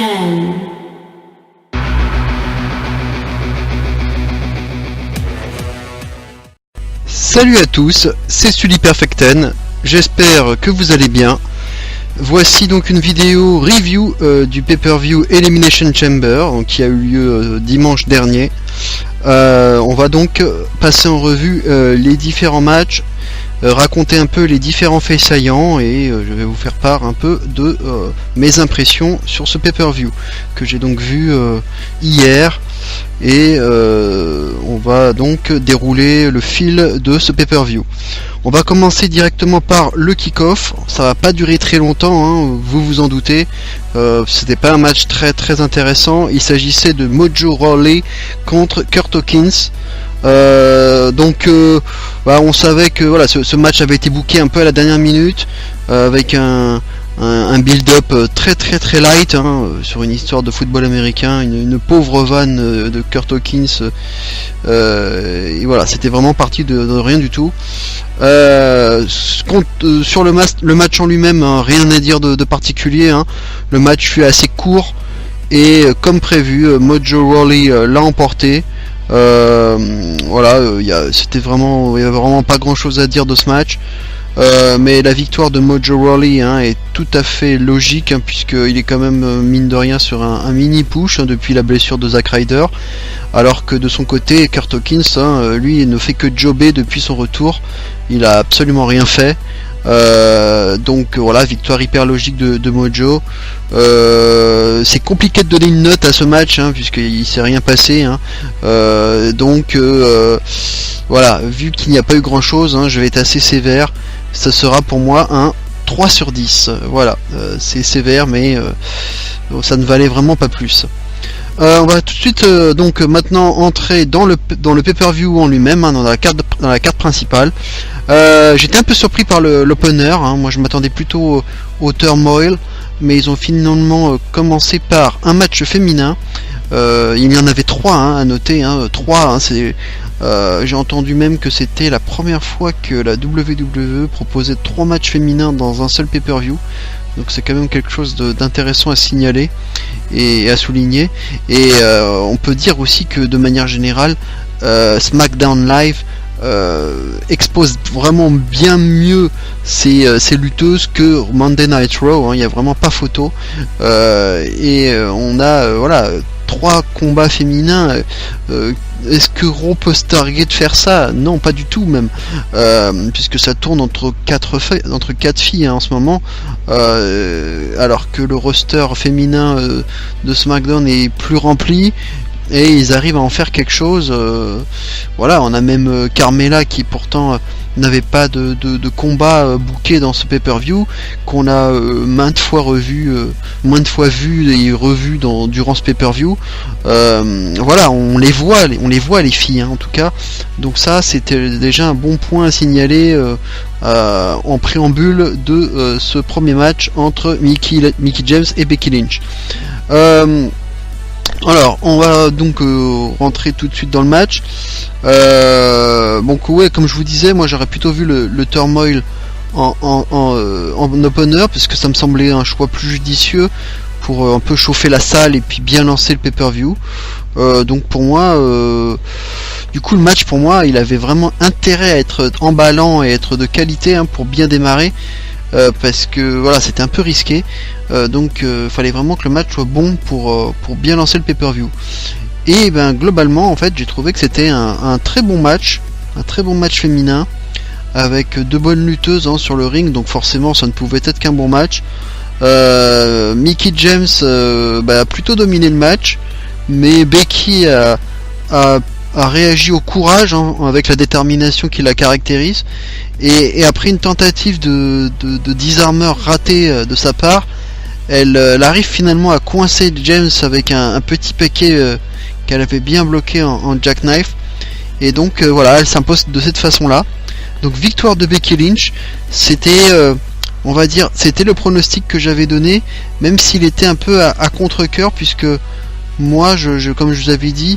10. Salut à tous, c'est Sully Perfecten, j'espère que vous allez bien. Voici donc une vidéo review du pay-per-view Elimination Chamber qui a eu lieu dimanche dernier. On va donc passer en revue les différents matchs, raconter un peu les différents faits saillants et je vais vous faire part un peu de mes impressions sur ce pay-per-view que j'ai donc vu hier. Et on va donc dérouler le fil de ce pay-per-view. On va commencer directement par le kick-off. Ça va pas durer très longtemps, hein, vous vous en doutez. C'était pas un match très intéressant. Il s'agissait de Mojo Rawley contre Kurt Hawkins. On savait que voilà, ce match avait été booké un peu à la dernière minute avec un build-up très light sur une histoire de football américain, une pauvre vanne de Kurt Hawkins, et voilà, c'était vraiment parti de rien du tout. Sur le match en lui-même, rien à dire de particulier, le match fut assez court et comme prévu, Mojo Rawley l'a emporté. Il y avait vraiment pas grand chose à dire de ce match. Mais la victoire de Mojo Rawley est tout à fait logique, puisqu'il est quand même mine de rien sur un mini push depuis la blessure de Zack Ryder, alors que de son côté Kurt Hawkins lui ne fait que jobber depuis son retour, il a absolument rien fait. Victoire hyper logique de Mojo. C'est compliqué de donner une note à ce match puisqu'il s'est rien passé, vu qu'il n'y a pas eu grand chose, je vais être assez sévère. Ça sera pour moi un 3 sur 10. C'est sévère, mais ça ne valait vraiment pas plus. On va tout de suite maintenant entrer dans le pay-per-view en lui-même, dans la carte principale. J'étais un peu surpris par l'opener, moi je m'attendais plutôt au turmoil, mais ils ont finalement commencé par un match féminin. Il y en avait 3 à noter, 3, j'ai entendu même que c'était la première fois que la WWE proposait 3 matchs féminins dans un seul pay-per-view. Donc c'est quand même quelque chose d'intéressant à signaler et à souligner. Et on peut dire aussi que de manière générale, SmackDown Live expose vraiment bien mieux ces lutteuses que Monday Night Raw, il n'y a vraiment pas photo. On a 3 combats féminins. Est-ce que Raw peut se targuer de faire ça? Non, pas du tout même, puisque ça tourne entre 4 filles en ce moment, alors que le roster féminin de SmackDown est plus rempli. Et ils arrivent à en faire quelque chose. On a même Carmella qui pourtant n'avait pas de combat booké dans ce pay-per-view, qu'on a maintes fois vu et revu durant ce pay-per-view. On les voit les filles, en tout cas. Donc ça, c'était déjà un bon point à signaler en préambule de ce premier match entre Mickie James et Becky Lynch. Alors, on va donc rentrer tout de suite dans le match. Comme je vous disais, moi j'aurais plutôt vu le turmoil en opener, parce que ça me semblait un choix plus judicieux pour un peu chauffer la salle et puis bien lancer le pay-per-view. Donc pour moi, le match pour moi, il avait vraiment intérêt à être emballant et être de qualité pour bien démarrer. Parce que c'était un peu risqué, fallait vraiment que le match soit bon pour bien lancer le pay-per-view. Et globalement en fait j'ai trouvé que c'était un très bon match féminin, avec 2 bonnes lutteuses sur le ring, donc forcément ça ne pouvait être qu'un bon match. Mickie James a plutôt dominé le match, mais Becky a réagi au courage, avec la détermination qui la caractérise, et après une tentative de disarmeur ratée de sa part, elle arrive finalement à coincer James avec un petit paquet qu'elle avait bien bloqué en jackknife, et donc elle s'impose de cette façon là. Donc victoire de Becky Lynch. C'était c'était le pronostic que j'avais donné, même s'il était un peu à contre-cœur, puisque moi comme je vous avais dit,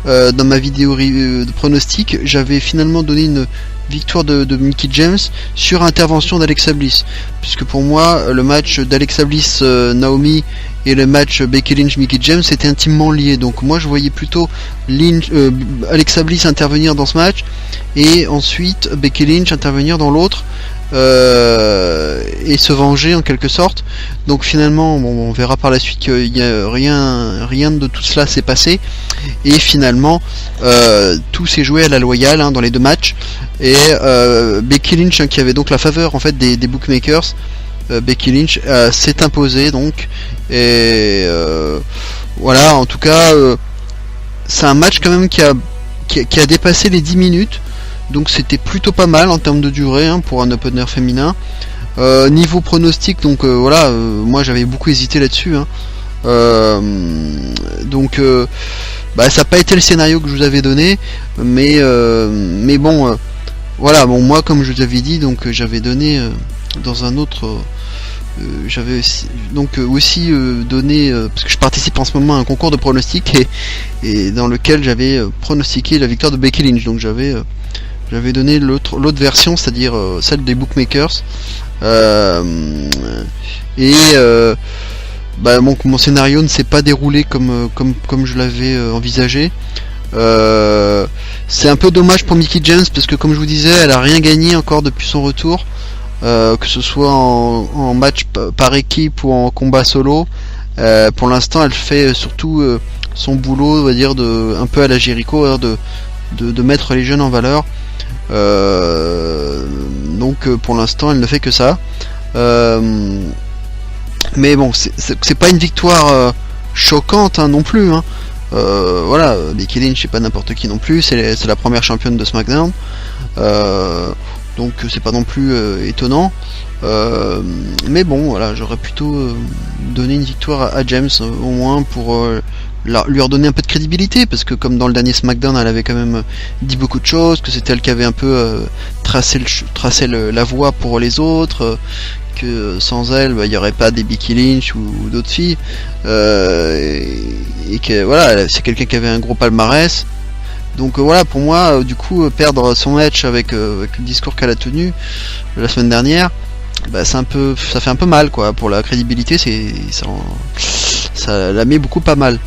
dans ma vidéo de pronostic, j'avais finalement donné une victoire de Mickie James sur intervention d'Alexa Bliss, puisque pour moi le match d'Alexa Bliss Naomi et le match Becky Lynch Mickie James étaient intimement liés, donc moi je voyais plutôt Alexa Bliss intervenir dans ce match et ensuite Becky Lynch intervenir dans l'autre et se venger en quelque sorte. Donc finalement on verra par la suite qu'il y a rien de tout cela s'est passé, et finalement tout s'est joué à la loyale dans les deux matchs, et Becky Lynch qui avait donc la faveur en fait des bookmakers, Becky Lynch s'est imposée donc, et voilà, en tout cas c'est un match quand même qui a dépassé les 10 minutes, donc c'était plutôt pas mal en termes de durée pour un opener féminin. Niveau pronostic, donc voilà, moi j'avais beaucoup hésité là-dessus, donc ça n'a pas été le scénario que je vous avais donné, mais bon, voilà, bon, moi comme je vous avais dit, donc j'avais donné dans un autre, j'avais aussi donné, parce que je participe en ce moment à un concours de pronostic et dans lequel j'avais pronostiqué la victoire de Becky Lynch, donc j'avais donné l'autre version, c'est-à-dire celle des bookmakers, mon scénario ne s'est pas déroulé comme je l'avais envisagé. C'est un peu dommage pour Mickie James, parce que comme je vous disais, elle a rien gagné encore depuis son retour, que ce soit en match par équipe ou en combat solo. Pour l'instant elle fait surtout son boulot, on va dire, un peu à la Jericho, de mettre les jeunes en valeur. Donc pour l'instant elle ne fait que ça, mais bon, c'est pas une victoire choquante non plus, voilà, Becky Lynch c'est pas n'importe qui non plus, c'est la première championne de SmackDown, donc c'est pas non plus étonnant, mais bon voilà, j'aurais plutôt donné une victoire à James, au moins pour lui redonner un peu de crédibilité, parce que comme dans le dernier SmackDown elle avait quand même dit beaucoup de choses, que c'était elle qui avait un peu tracé la voie pour les autres, que sans elle il n'y aurait pas des Becky Lynch ou d'autres filles, et que voilà, c'est quelqu'un qui avait un gros palmarès. Donc voilà, pour moi du coup perdre son match avec le discours qu'elle a tenu la semaine dernière, ça fait un peu mal quoi, pour la crédibilité, ça la met beaucoup pas mal.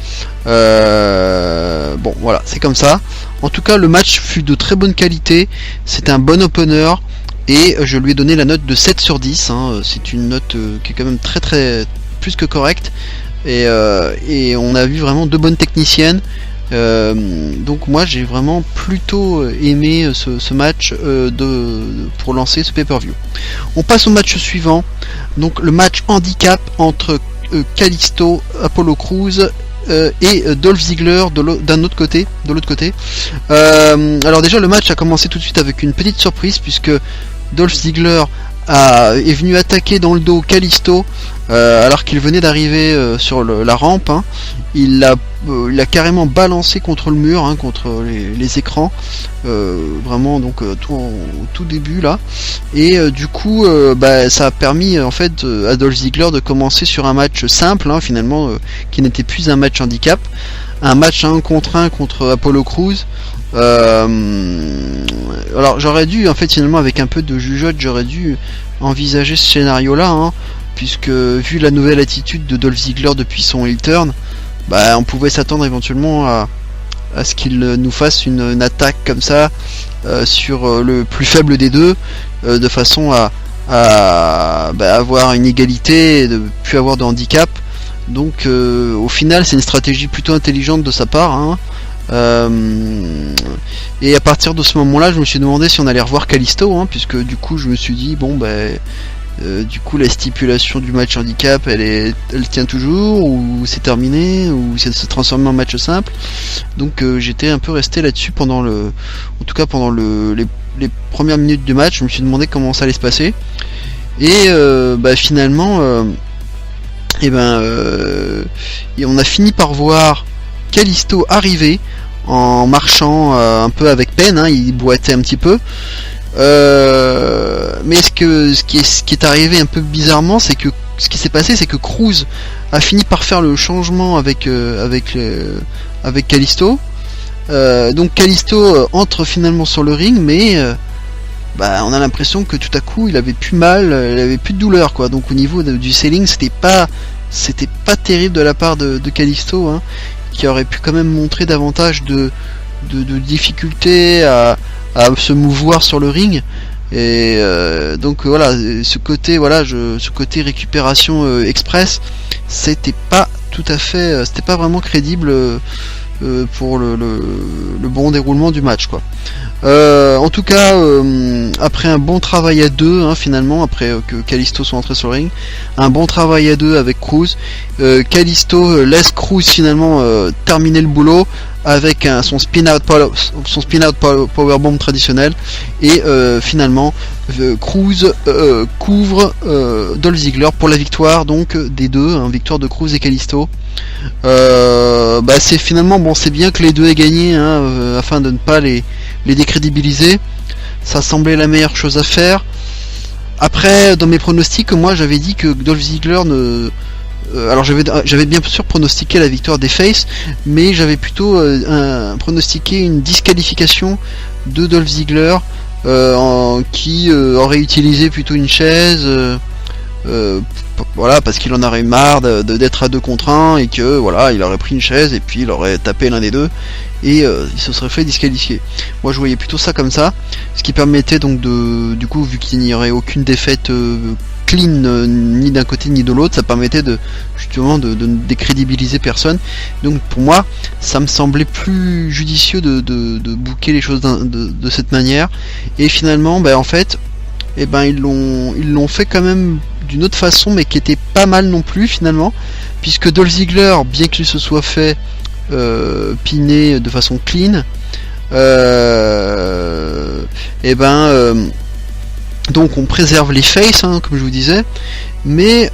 Bon voilà, c'est comme ça. En tout cas le match fut de très bonne qualité, c'était un bon opener, et je lui ai donné la note de 7 sur 10, c'est une note qui est quand même très très plus que correcte, et on a vu vraiment deux bonnes techniciennes. Donc moi j'ai vraiment plutôt aimé ce match pour lancer ce pay-per-view. On passe au match suivant, donc le match handicap entre Kalisto, Apollo Crews et Dolph Ziggler de l'autre côté. Alors déjà le match a commencé tout de suite avec une petite surprise, puisque Dolph Ziggler est venu attaquer dans le dos Kalisto alors qu'il venait d'arriver sur la rampe. Il l'a carrément balancé contre le mur, contre les écrans, vraiment, donc au tout début là, et du coup ça a permis en fait à Dolph Ziggler de commencer sur un match simple, finalement, qui n'était plus un match handicap, un match 1 contre 1 contre Apollo Crews. Alors j'aurais dû, en fait, finalement, avec un peu de jugeote, j'aurais dû envisager ce scénario là, puisque vu la nouvelle attitude de Dolph Ziggler depuis son heel turn, on pouvait s'attendre éventuellement à ce qu'il nous fasse une attaque comme ça sur le plus faible des deux, de façon à avoir une égalité et de plus avoir de handicap. Donc au final c'est une stratégie plutôt intelligente de sa part, et à partir de ce moment là je me suis demandé si on allait revoir Kalisto, puisque du coup je me suis dit du coup la stipulation du match handicap elle tient toujours, ou c'est terminé, ou ça se transforme en match simple. Donc j'étais un peu resté là-dessus pendant les premières minutes du match. Je me suis demandé comment ça allait se passer, et finalement on a fini par voir Kalisto arriver en marchant un peu avec peine, il boitait un petit peu. Mais ce qui est arrivé un peu bizarrement, c'est que ce qui s'est passé, c'est que Crews a fini par faire le changement avec Kalisto, Donc Kalisto entre finalement sur le ring, mais on a l'impression que tout à coup il avait plus mal, il avait plus de douleur quoi. Donc au niveau du selling, c'était pas terrible de la part de Kalisto, hein, qui aurait pu quand même montrer davantage de difficulté à se mouvoir sur le ring. Et donc voilà, ce côté récupération express, c'était pas tout à fait, c'était pas vraiment crédible pour le bon déroulement du match quoi. En tout cas, après un bon travail à deux, hein, finalement, après que Kalisto soit entré sur le ring, un bon travail à deux avec Cruz, Kalisto laisse Cruz finalement terminer le boulot avec son spin-out powerbomb traditionnel, et finalement Cruz couvre Dolph Ziggler pour la victoire donc des deux, hein, victoire de Cruz et Kalisto. C'est finalement c'est bien que les deux aient gagné, hein, afin de ne pas les décrédibiliser. Ça semblait la meilleure chose à faire. Après, dans mes pronostics, moi j'avais dit que Dolph Ziggler alors j'avais bien sûr pronostiqué la victoire des Face, mais j'avais plutôt pronostiqué une disqualification de Dolph Ziggler, qui aurait utilisé plutôt une chaise, voilà, parce qu'il en aurait marre d'être à 2 contre 1, et que voilà, il aurait pris une chaise et puis il aurait tapé l'un des deux et il se serait fait disqualifier. Moi je voyais plutôt ça comme ça, ce qui permettait donc du coup, vu qu'il n'y aurait aucune défaite clean, ni d'un côté ni de l'autre, ça permettait justement de ne décrédibiliser personne. Donc pour moi ça me semblait plus judicieux de booker les choses de cette manière, et finalement en fait ils l'ont fait quand même d'une autre façon, mais qui était pas mal non plus finalement, puisque Dolph Ziggler, bien qu'il se soit fait piner de façon clean, donc on préserve les faces, hein, comme je vous disais, mais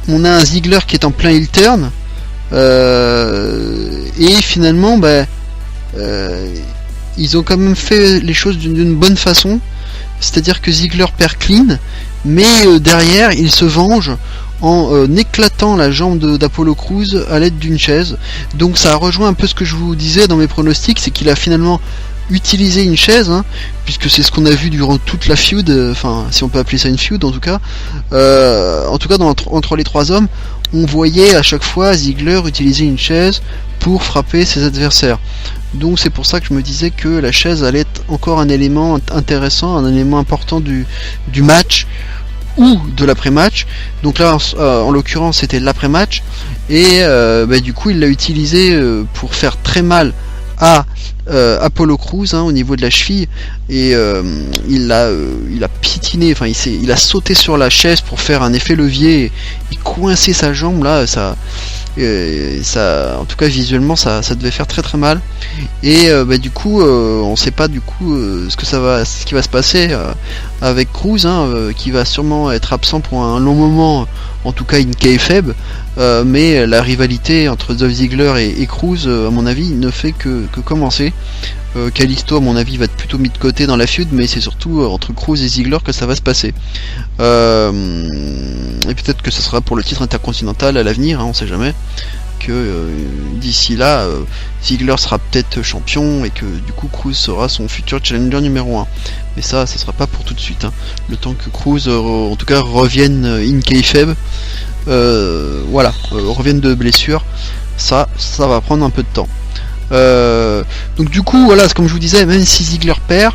on a un Ziggler qui est en plein heel turn, et finalement ils ont quand même fait les choses d'une bonne façon, c'est-à-dire que Ziggler perd clean, mais derrière il se venge en éclatant la jambe d'Apollo Crews à l'aide d'une chaise. Donc ça a rejoint un peu ce que je vous disais dans mes pronostics, c'est qu'il a finalement utilisé une chaise, hein, puisque c'est ce qu'on a vu durant toute la feud, enfin si on peut appeler ça une feud en tout cas. Entre les trois hommes, on voyait à chaque fois Ziggler utiliser une chaise pour frapper ses adversaires. Donc c'est pour ça que je me disais que la chaise allait être encore un élément intéressant, un élément important du match ou de l'après-match. Donc là en l'occurrence c'était l'après-match, et du coup il l'a utilisé pour faire très mal à Apollo Crews, hein, au niveau de la cheville, et il a piétiné, enfin il a sauté sur la chaise pour faire un effet levier, et il coinçait sa jambe là, ça en tout cas visuellement ça devait faire très très mal, et du coup on sait pas du coup ce qui va se passer avec Crews, hein, qui va sûrement être absent pour un long moment, en tout cas in kayfabe, mais la rivalité entre Dolph Ziggler et Crews, à mon avis, ne fait que commencer. Kalisto, à mon avis, va être plutôt mis de côté dans la feud, mais c'est surtout entre Crews et Ziggler que ça va se passer. Et peut-être que ce sera pour le titre intercontinental à l'avenir, hein, on sait jamais. Que d'ici là, Ziggler sera peut-être champion, et que du coup Crews sera son futur challenger numéro 1. Mais ça sera pas pour tout de suite, hein. Le temps que Crews, en tout cas, revienne in kayfabe, revienne de blessure, ça va prendre un peu de temps. Donc du coup voilà, comme je vous disais, même si Ziggler perd,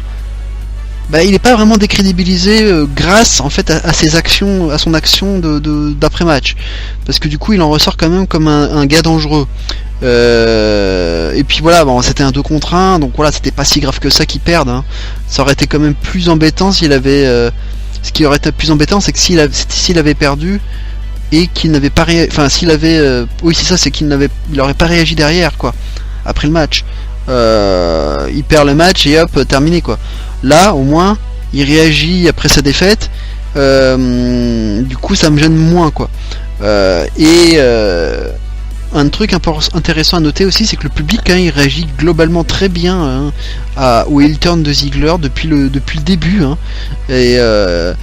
il n'est pas vraiment décrédibilisé grâce en fait à ses actions, à son action d'après match, parce que du coup il en ressort quand même comme un gars dangereux, et puis voilà, c'était un 2 contre 1, donc voilà, c'était pas si grave que ça qu'il perde, hein. Ça aurait été quand même plus embêtant s'il avait ce qui aurait été plus embêtant, c'est que s'il avait perdu et qu'il n'avait pas il aurait pas réagi derrière quoi, après le match. Il perd le match et hop, terminé quoi. Là au moins il réagit après sa défaite, du coup ça me gêne moins quoi. Un truc intéressant à noter aussi, c'est que le public, hein, il réagit globalement très bien, hein, au heel turn de Ziggler depuis le début, hein. Et le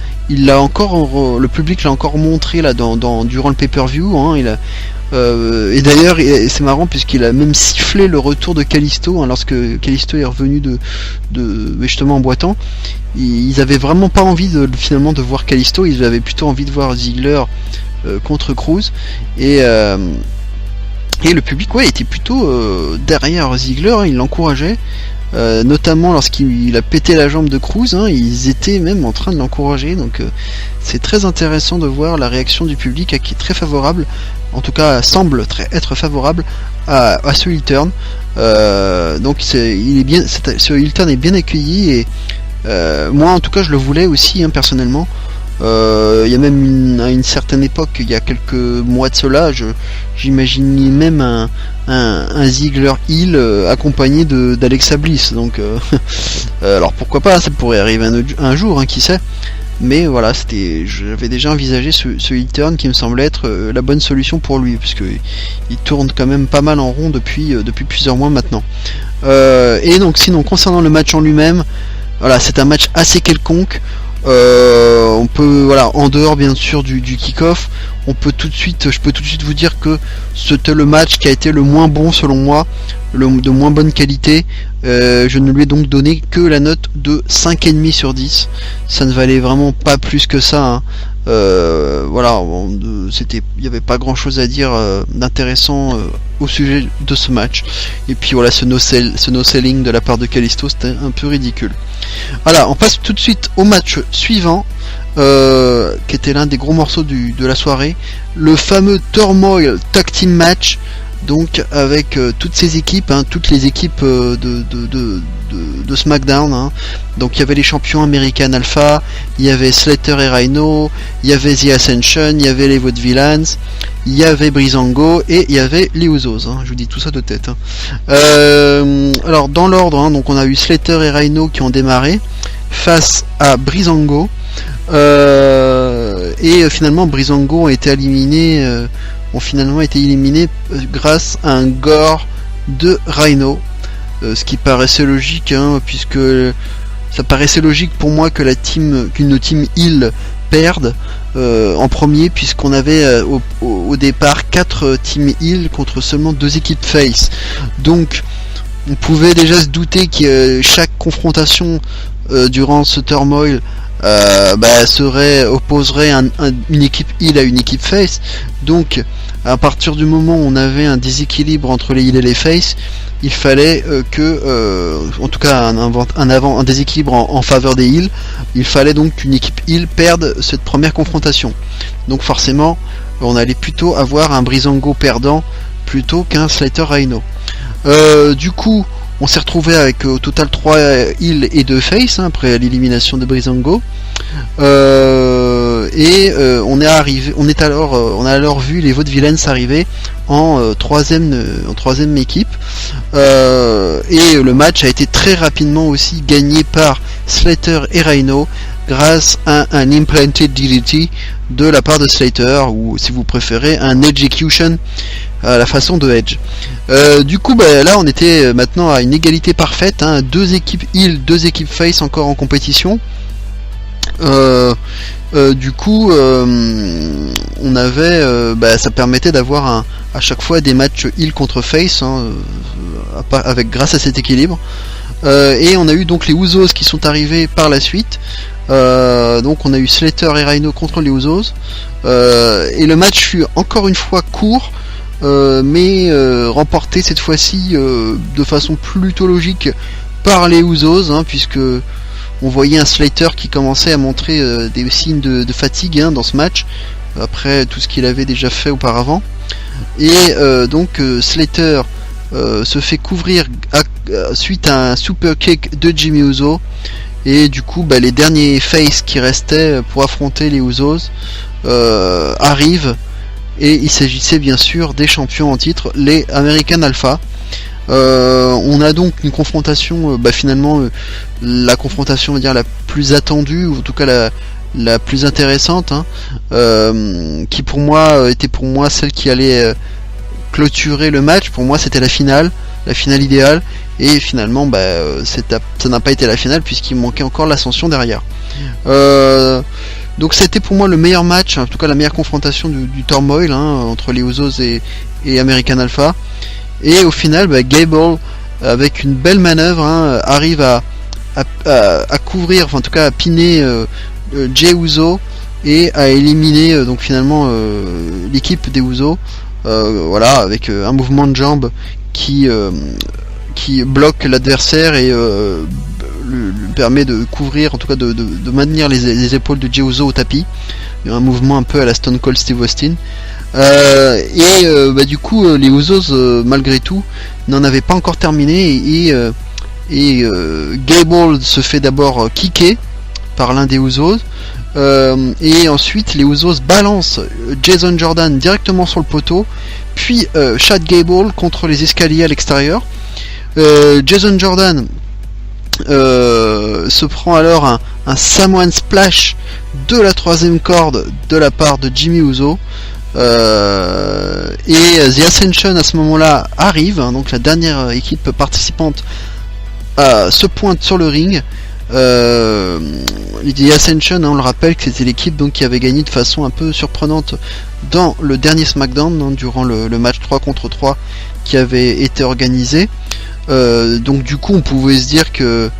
public l'a encore montré là durant le pay-per-view, hein. Et d'ailleurs, c'est marrant puisqu'il a même sifflé le retour de Kalisto, hein, lorsque Kalisto est revenu justement en boitant. Ils avaient vraiment pas envie finalement de voir Kalisto, ils avaient plutôt envie de voir Ziggler contre Cruz, et le public était plutôt derrière Ziggler, hein, il l'encourageait. Notamment lorsqu'il a pété la jambe de Cruz, hein, ils étaient même en train de l'encourager, donc c'est très intéressant de voir la réaction du public qui est très favorable, en tout cas semble être favorable à ce heel turn. Donc ce heel turn est bien accueilli, et moi en tout cas je le voulais aussi, hein, personnellement. Il y a même à une certaine époque, il y a quelques mois de cela, j'imaginais même un Ziggler heel accompagné d'Alexa Bliss, donc alors pourquoi pas, ça pourrait arriver un jour, hein, qui sait, mais voilà, j'avais déjà envisagé ce heel turn qui me semblait être la bonne solution pour lui, puisque il tourne quand même pas mal en rond depuis plusieurs mois maintenant. Et donc sinon, concernant le match en lui-même, voilà, c'est un match assez quelconque. On peut, en dehors bien sûr du kick-off, je peux tout de suite vous dire que c'était le match qui a été le moins bon selon moi, de moins bonne qualité. Je ne lui ai donc donné que la note de 5,5 sur 10. Ça ne valait vraiment pas plus que ça, hein. Il n'y avait pas grand chose à dire d'intéressant au sujet de ce match. Et puis voilà, ce no-selling de la part de Kalisto, c'était un peu ridicule. Voilà, on passe tout de suite au match suivant, qui était l'un des gros morceaux de la soirée, le fameux Turmoil Tag Team Match, donc avec toutes ces équipes, hein, toutes les équipes de SmackDown, hein. Donc il y avait les champions American Alpha, il y avait Slater et Rhino, il y avait The Ascension, il y avait les Vaudevillains, il y avait Breezango et il y avait les Usos, hein. Je vous dis tout ça de tête, hein. Alors dans l'ordre, hein, donc on a eu Slater et Rhino qui ont démarré face à Breezango, et finalement Breezango ont finalement été éliminés grâce à un gore de Rhino, ce qui paraissait logique, hein, puisque ça paraissait logique pour moi que qu'une team heel perde en premier, puisqu'on avait au départ 4 team heel contre seulement 2 équipes face. Donc on pouvait déjà se douter que chaque confrontation durant ce turmoil opposerait une équipe heel à une équipe face. Donc à partir du moment où on avait un déséquilibre entre les heel et les face, il fallait en tout cas un déséquilibre en faveur des heels, il fallait donc qu'une équipe heel perde cette première confrontation. Donc forcément on allait plutôt avoir un Breezango perdant plutôt qu'un Slater Rhino. Du coup on s'est retrouvé avec au total 3 heels et 2 face, hein, après l'élimination de Breezango. On a alors vu les Vaudevillains arriver en troisième équipe, et le match a été très rapidement aussi gagné par Slater et Rhino grâce à un implanted DDT de la part de Slater, ou si vous préférez un Edgecution à la façon de Edge. Du coup là on était maintenant à une égalité parfaite, hein, 2 équipes heel, 2 équipes face encore en compétition. Du coup on avait ça permettait d'avoir à chaque fois des matchs heel contre face, hein, grâce à cet équilibre, et on a eu donc les Usos qui sont arrivés par la suite. Donc on a eu Slater et Rhino contre les Usos, et le match fut encore une fois court, mais remporté cette fois-ci de façon plutôt logique par les Usos, hein, puisque on voyait un Slater qui commençait à montrer des signes de fatigue, hein, dans ce match, après tout ce qu'il avait déjà fait auparavant. Et donc Slater se fait couvrir suite à un super kick de Jimmy Uso, et du coup les derniers faces qui restaient pour affronter les Usos arrivent, et il s'agissait bien sûr des champions en titre, les American Alpha. On a donc une confrontation, finalement la confrontation, on va dire, la plus attendue, ou en tout cas la plus intéressante, hein, qui pour moi était celle qui allait clôturer le match. Pour moi c'était la finale idéale, et finalement ça n'a pas été la finale puisqu'il manquait encore l'ascension derrière. Donc c'était pour moi le meilleur match, en tout cas la meilleure confrontation du Turmoil entre les Usos et American Alpha. Et au final, Gable, avec une belle manœuvre, arrive à couvrir, enfin en tout cas à piner Jey Uso et à éliminer donc finalement l'équipe des Usos. Voilà, avec un mouvement de jambe qui bloque l'adversaire et lui permet de couvrir, en tout cas de maintenir les épaules de Jey Uso au tapis. Un mouvement un peu à la Stone Cold Steve Austin. Du coup les Usos malgré tout n'en avaient pas encore terminé et Gable se fait d'abord kicker par l'un des Usos et ensuite les Usos balancent Jason Jordan directement sur le poteau, puis Chad Gable contre les escaliers à l'extérieur. Jason Jordan se prend alors un Samoan Splash de la troisième corde de la part de Jimmy Uso. Et The Ascension à ce moment-là arrive, donc la dernière équipe participante se pointe sur le ring. The Ascension, on le rappelle que c'était l'équipe donc qui avait gagné de façon un peu surprenante dans le dernier SmackDown, durant le match 3 contre 3 qui avait été organisé. Donc du coup on pouvait se dire que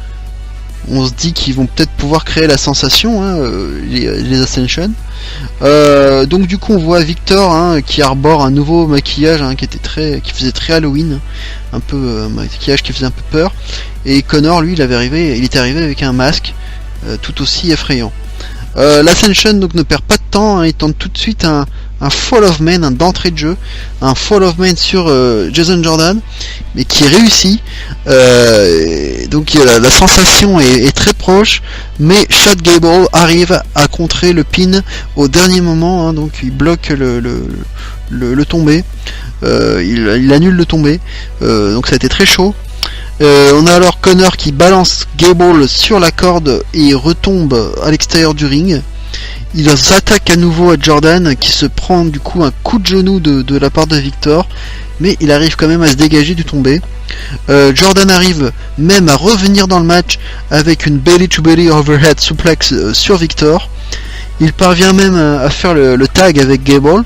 on se dit qu'ils vont peut-être pouvoir créer la sensation, les Ascension. Donc du coup on voit Victor qui arbore un nouveau maquillage qui faisait très Halloween, un peu un maquillage qui faisait un peu peur, et Connor lui il était arrivé avec un masque tout aussi effrayant. L'Ascension donc ne perd pas de temps, il tente tout de suite un Fall of Man, d'entrée de jeu, un Fall of Man sur Jason Jordan, mais qui réussit. Donc la sensation est très proche, mais Chad Gable arrive à contrer le pin au dernier moment, donc il bloque le tombé, il annule le tombé, donc ça a été très chaud. On a alors Connor qui balance Gable sur la corde et retombe à l'extérieur du ring. Ils attaquent à nouveau à Jordan qui se prend du coup un coup de genou de la part de Victor, mais il arrive quand même à se dégager du tombé. Jordan arrive même à revenir dans le match avec une belly to belly overhead suplex sur Victor. Il parvient même à faire le tag avec Gable,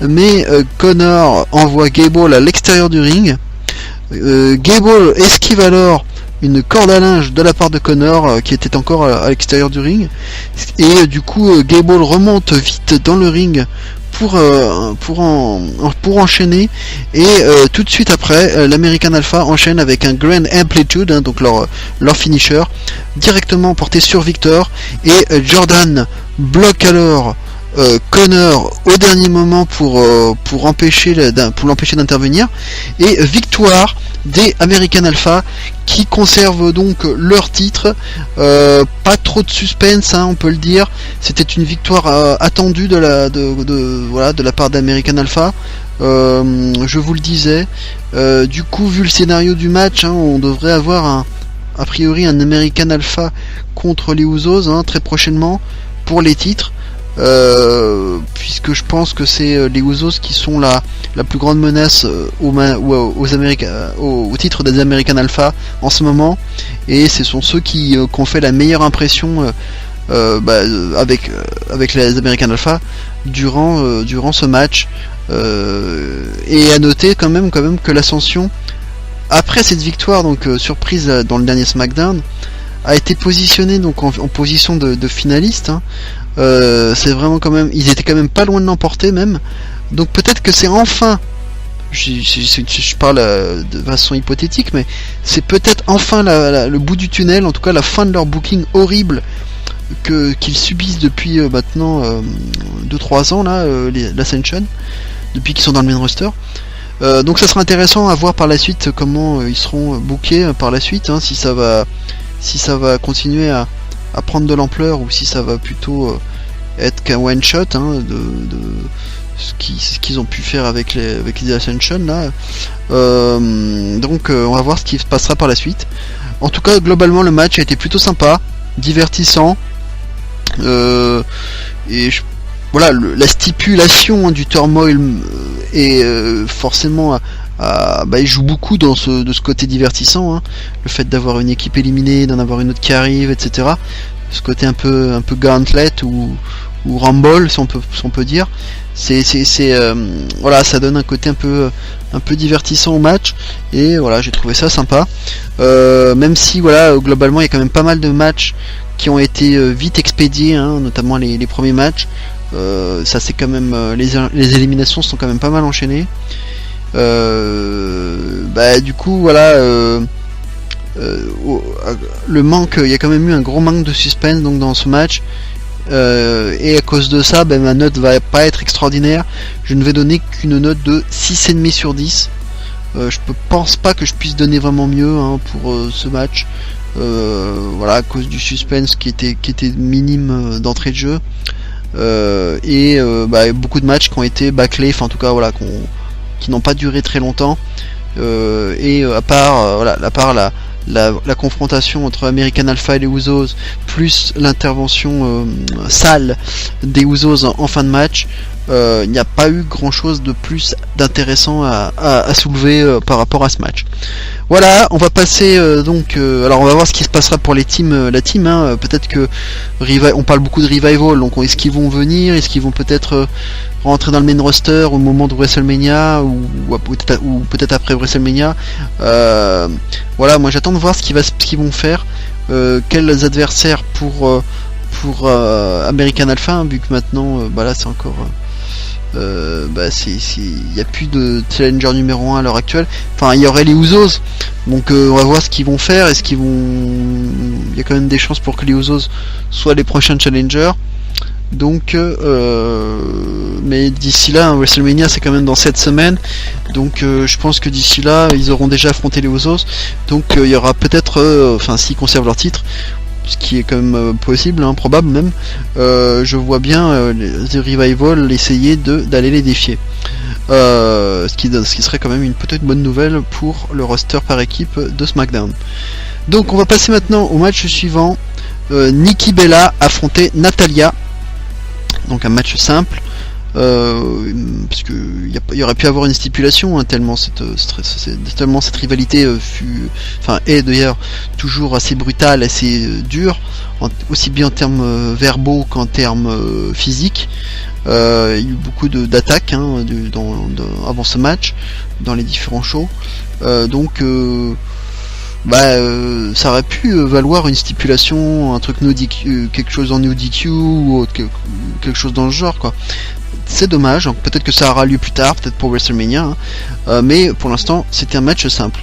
mais Connor envoie Gable à l'extérieur du ring. Gable esquive alors une corde à linge de la part de Connor qui était encore à l'extérieur du ring, et du coup Gable remonte vite dans le ring pour enchaîner, et tout de suite après l'American Alpha enchaîne avec un Grand Amplitude, donc leur finisher directement porté sur Victor, et Jordan bloque alors Connor au dernier moment pour l'empêcher d'intervenir, et victoire des American Alpha qui conservent donc leur titre. Pas trop de suspense, on peut le dire. C'était une victoire attendue de la part d'American Alpha. Je vous le disais. Du coup, vu le scénario du match, on devrait avoir a priori un American Alpha contre les Usos très prochainement pour les titres. Puisque je pense que c'est les Usos qui sont la plus grande menace au titre des American Alpha en ce moment, et ce sont ceux qui ont fait la meilleure impression avec les American Alpha durant ce match. Et à noter quand même que l'Ascension, après cette victoire donc surprise dans le dernier SmackDown, a été positionné donc en position de finaliste. C'est vraiment ils étaient quand même pas loin de l'emporter même. Donc peut-être que c'est enfin, je parle de façon hypothétique, mais c'est peut-être enfin le bout du tunnel, en tout cas la fin de leur booking horrible qu'ils subissent depuis maintenant 2-3 ans là, l'Ascension, depuis qu'ils sont dans le main roster. Donc ça sera intéressant à voir par la suite comment ils seront bookés par la suite, si ça va continuer à prendre de l'ampleur, ou si ça va plutôt être qu'un one shot de ce qu'ils ont pu faire avec les Ascension là. Donc on va voir ce qui se passera par la suite. En tout cas, globalement le match a été plutôt sympa, divertissant, et la stipulation du Turmoil est forcément il joue beaucoup de ce côté divertissant, le fait d'avoir une équipe éliminée, d'en avoir une autre qui arrive, etc. ce côté un peu gauntlet ou rumble si on peut dire. Voilà, ça donne un côté un peu divertissant au match, et voilà, j'ai trouvé ça sympa. Même si voilà, globalement il y a quand même pas mal de matchs qui ont été vite expédiés, hein, notamment les premiers matchs. Ça c'est quand même les éliminations sont quand même pas mal enchaînées. Du coup voilà, le manque, il y a quand même eu un gros manque de suspense donc dans ce match. Et à cause de ça, ma note va pas être extraordinaire. Je ne vais donner qu'une note de 6,5 sur 10. Je pense pas que je puisse donner vraiment mieux, hein, pour ce match. Voilà, à cause du suspense qui était minime d'entrée de jeu. Beaucoup de matchs qui ont été bâclés, enfin en tout cas voilà, qui n'ont pas duré très longtemps. À part la confrontation entre American Alpha et les Usos, plus l'intervention sale des Usos en fin de match, il n'y a pas eu grand chose de plus d'intéressant à soulever par rapport à ce match. Voilà, on va passer alors on va voir ce qui se passera pour la team, hein. Peut-être que on parle beaucoup de Revival, donc est-ce qu'ils vont venir, est-ce qu'ils vont peut-être rentrer dans le main roster au moment de WrestleMania ou peut-être après WrestleMania. Voilà, moi j'attends de voir ce qu'ils vont faire, quels adversaires pour American Alpha, hein, vu que maintenant là c'est encore il n'y a plus de challenger numéro 1 à l'heure actuelle. Enfin, il y aurait les Usos, donc on va voir ce qu'ils vont faire. Il y a quand même des chances pour que les Usos soient les prochains challengers. Donc mais d'ici là, hein, WrestleMania c'est quand même dans 7 semaines, donc je pense que d'ici là ils auront déjà affronté les Usos, donc il y aura peut-être, s'ils conservent leur titre, ce qui est quand même possible, hein, probable même, je vois bien The Revival essayer d'aller les défier, ce qui serait quand même peut-être bonne nouvelle pour le roster par équipe de SmackDown. Donc on va passer maintenant au match suivant. Nikki Bella affrontait Natalya, donc un match simple, parce que il y aurait pu avoir une stipulation, hein, tellement cette rivalité est d'ailleurs toujours assez brutale, assez dure, aussi bien en termes verbaux qu'en termes physiques. Il y a eu beaucoup d'attaques, hein, avant ce match dans les différents shows, ça aurait pu valoir une stipulation, un truc no DQ, quelque chose en no DQ ou quelque chose dans le genre, quoi. C'est dommage, peut-être que ça aura lieu plus tard, peut-être pour WrestleMania, hein, mais pour l'instant c'était un match simple.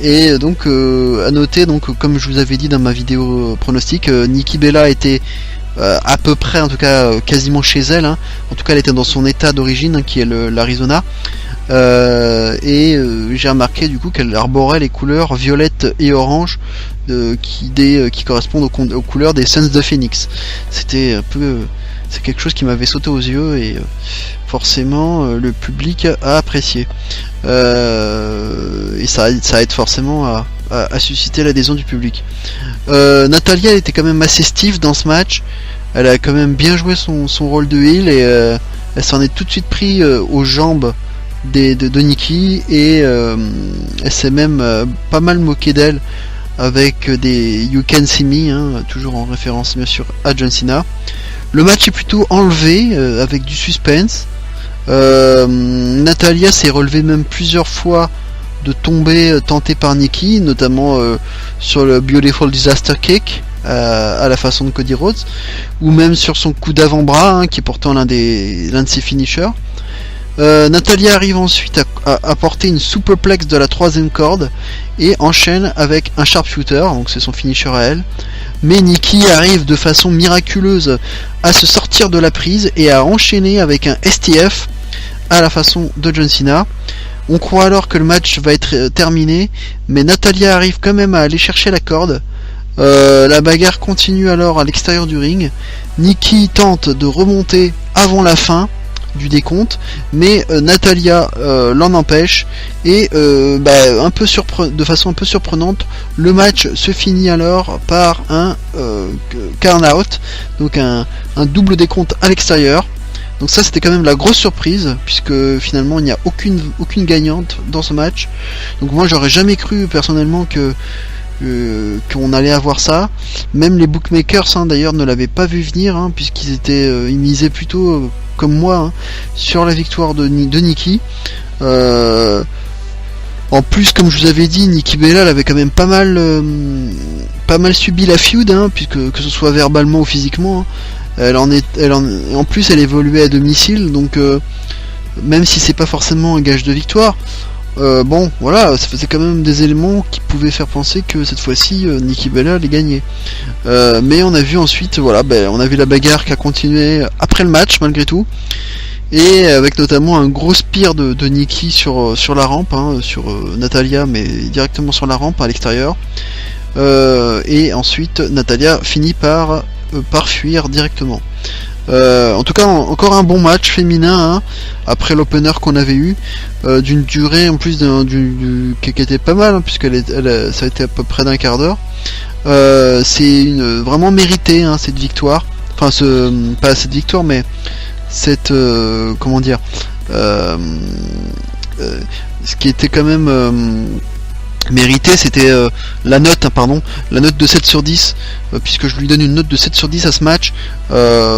Et donc à noter, donc comme je vous avais dit dans ma vidéo pronostic, Nikki Bella était à peu près, en tout cas quasiment chez elle, hein. En tout cas elle était dans son état d'origine, hein, qui est l'Arizona. J'ai remarqué du coup qu'elle arborait les couleurs violette et orange qui correspondent aux couleurs des Sons of Phoenix. C'est quelque chose qui m'avait sauté aux yeux, et forcément le public a apprécié, et ça aide forcément à susciter l'adhésion du public. Natalya était quand même assez stiff dans ce match. Elle a quand même bien joué son rôle de heel, et elle s'en est tout de suite pris aux jambes de Nikki, et elle s'est même pas mal moquée d'elle avec des You Can See Me, hein, toujours en référence bien sûr à John Cena. Le match est plutôt enlevé, avec du suspense. Natalya s'est relevée même plusieurs fois de tomber tentée par Nikki, notamment sur le Beautiful Disaster Kick à la façon de Cody Rhodes, ou même sur son coup d'avant-bras, hein, qui est pourtant l'un de ses finishers. Natalya arrive ensuite à porter une superplex de la 3ème corde et enchaîne avec un sharpshooter, donc c'est son finisher à elle. Mais Nikki arrive de façon miraculeuse à se sortir de la prise et à enchaîner avec un STF à la façon de John Cena. On croit alors que le match va être terminé, mais Natalya arrive quand même à aller chercher la corde. La bagarre continue alors à l'extérieur du ring. Nikki tente de remonter avant la fin du décompte, mais Natalya l'en empêche, et de façon un peu surprenante, le match se finit alors par un count out, donc un double décompte à l'extérieur. Donc ça c'était quand même la grosse surprise, puisque finalement il n'y a aucune gagnante dans ce match. Donc moi j'aurais jamais cru personnellement que qu'on allait avoir ça. Même les bookmakers d'ailleurs ne l'avaient pas vu venir, puisqu'ils étaient ils misaient plutôt comme moi sur la victoire de Nikki. En plus, comme je vous avais dit, Nikki Bella elle avait quand même pas mal subi la feud, puisque que ce soit verbalement ou physiquement. En plus elle évoluait à domicile, donc même si c'est pas forcément un gage de victoire, bon voilà, ça faisait quand même des éléments qui pouvaient faire penser que cette fois-ci Nikki Bella allait gagner. Mais on a vu ensuite, voilà, on a vu la bagarre qui a continué après le match malgré tout, et avec notamment un gros spear de Nikki sur la rampe, sur Natalya, mais directement sur la rampe à l'extérieur. Et ensuite Natalya finit par fuir directement. En tout cas, encore un bon match féminin après l'opener qu'on avait eu, d'une durée en plus qui était pas mal, ça a été à peu près d'un quart d'heure. C'est vraiment mérité cette victoire, enfin pas cette victoire, mais cette comment dire, ce qui était quand même mérité, c'était la note de 7 sur 10, puisque je lui donne une note de 7 sur 10 à ce match,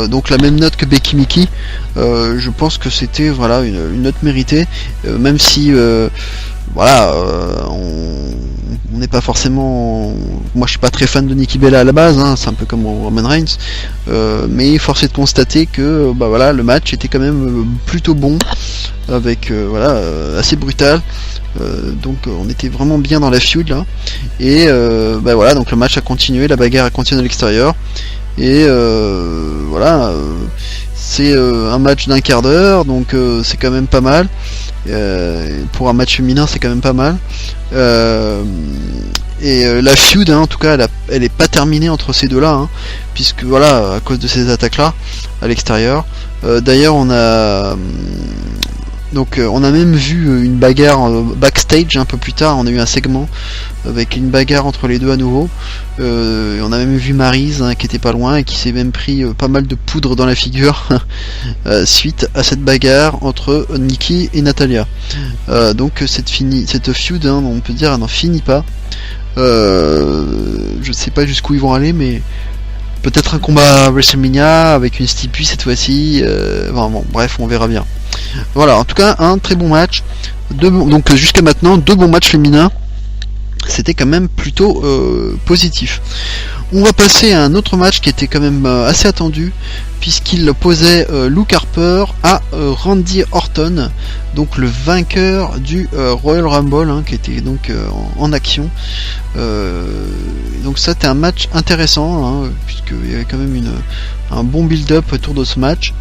donc la même note que Becky Mickey. Je pense que c'était voilà une note méritée, même si voilà, on n'est pas forcément, moi je suis pas très fan de Nikki Bella à la base, c'est un peu comme Roman Reigns, mais force est de constater que voilà, le match était quand même plutôt bon, avec voilà, assez brutal. Donc on était vraiment bien dans la feud là, et voilà, donc le match a continué, la bagarre a continué à l'extérieur, et voilà, c'est un match d'un quart d'heure, donc c'est quand même pas mal. Pour un match féminin, c'est quand même pas mal. Et la feud, en tout cas, elle est pas terminée entre ces deux-là, puisque voilà, à cause de ces attaques-là à l'extérieur. D'ailleurs, on a même vu une bagarre backstage un peu plus tard. On a eu un segment avec une bagarre entre les deux à nouveau. On a même vu Maryse qui était pas loin et qui s'est même pris pas mal de poudre dans la figure suite à cette bagarre entre Nikki et Natalya. Donc cette feud, on peut dire, elle n'en finit pas. Je sais pas jusqu'où ils vont aller, mais peut-être un combat à WrestleMania avec une stipule cette fois-ci. Enfin, bon, bref, on verra bien. Voilà, en tout cas, un très bon match. Donc jusqu'à maintenant, 2 bons matchs féminins. C'était quand même plutôt positif. On va passer à un autre match qui était quand même assez attendu, puisqu'il opposait Luke Harper à Randy Orton, donc le vainqueur du Royal Rumble, qui était donc en action. Donc ça, c'était un match intéressant, puisqu'il y avait quand même un bon build-up autour de ce match.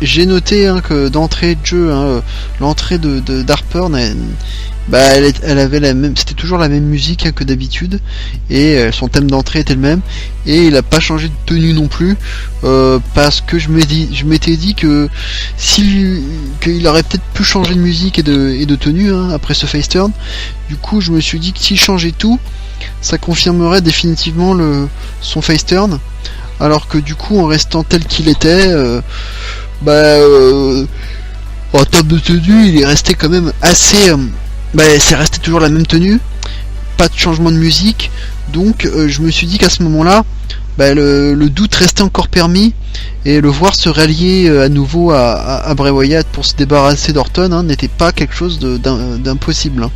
J'ai noté que d'entrée de jeu, l'entrée d'Harper, elle avait la même, c'était toujours la même musique que d'habitude, et son thème d'entrée était le même, et il a pas changé de tenue non plus, parce que je m'étais dit que qu'il aurait peut-être pu changer de musique et de tenue après ce face turn. Du coup, je me suis dit que s'il changeait tout, ça confirmerait définitivement son face turn, alors que du coup, en restant tel qu'il était, en termes de tenue, il est resté quand même assez. C'est resté toujours la même tenue, pas de changement de musique, donc je me suis dit qu'à ce moment-là, le doute restait encore permis, et le voir se rallier à nouveau à Bray Wyatt pour se débarrasser d'Orton n'était pas quelque chose d'impossible.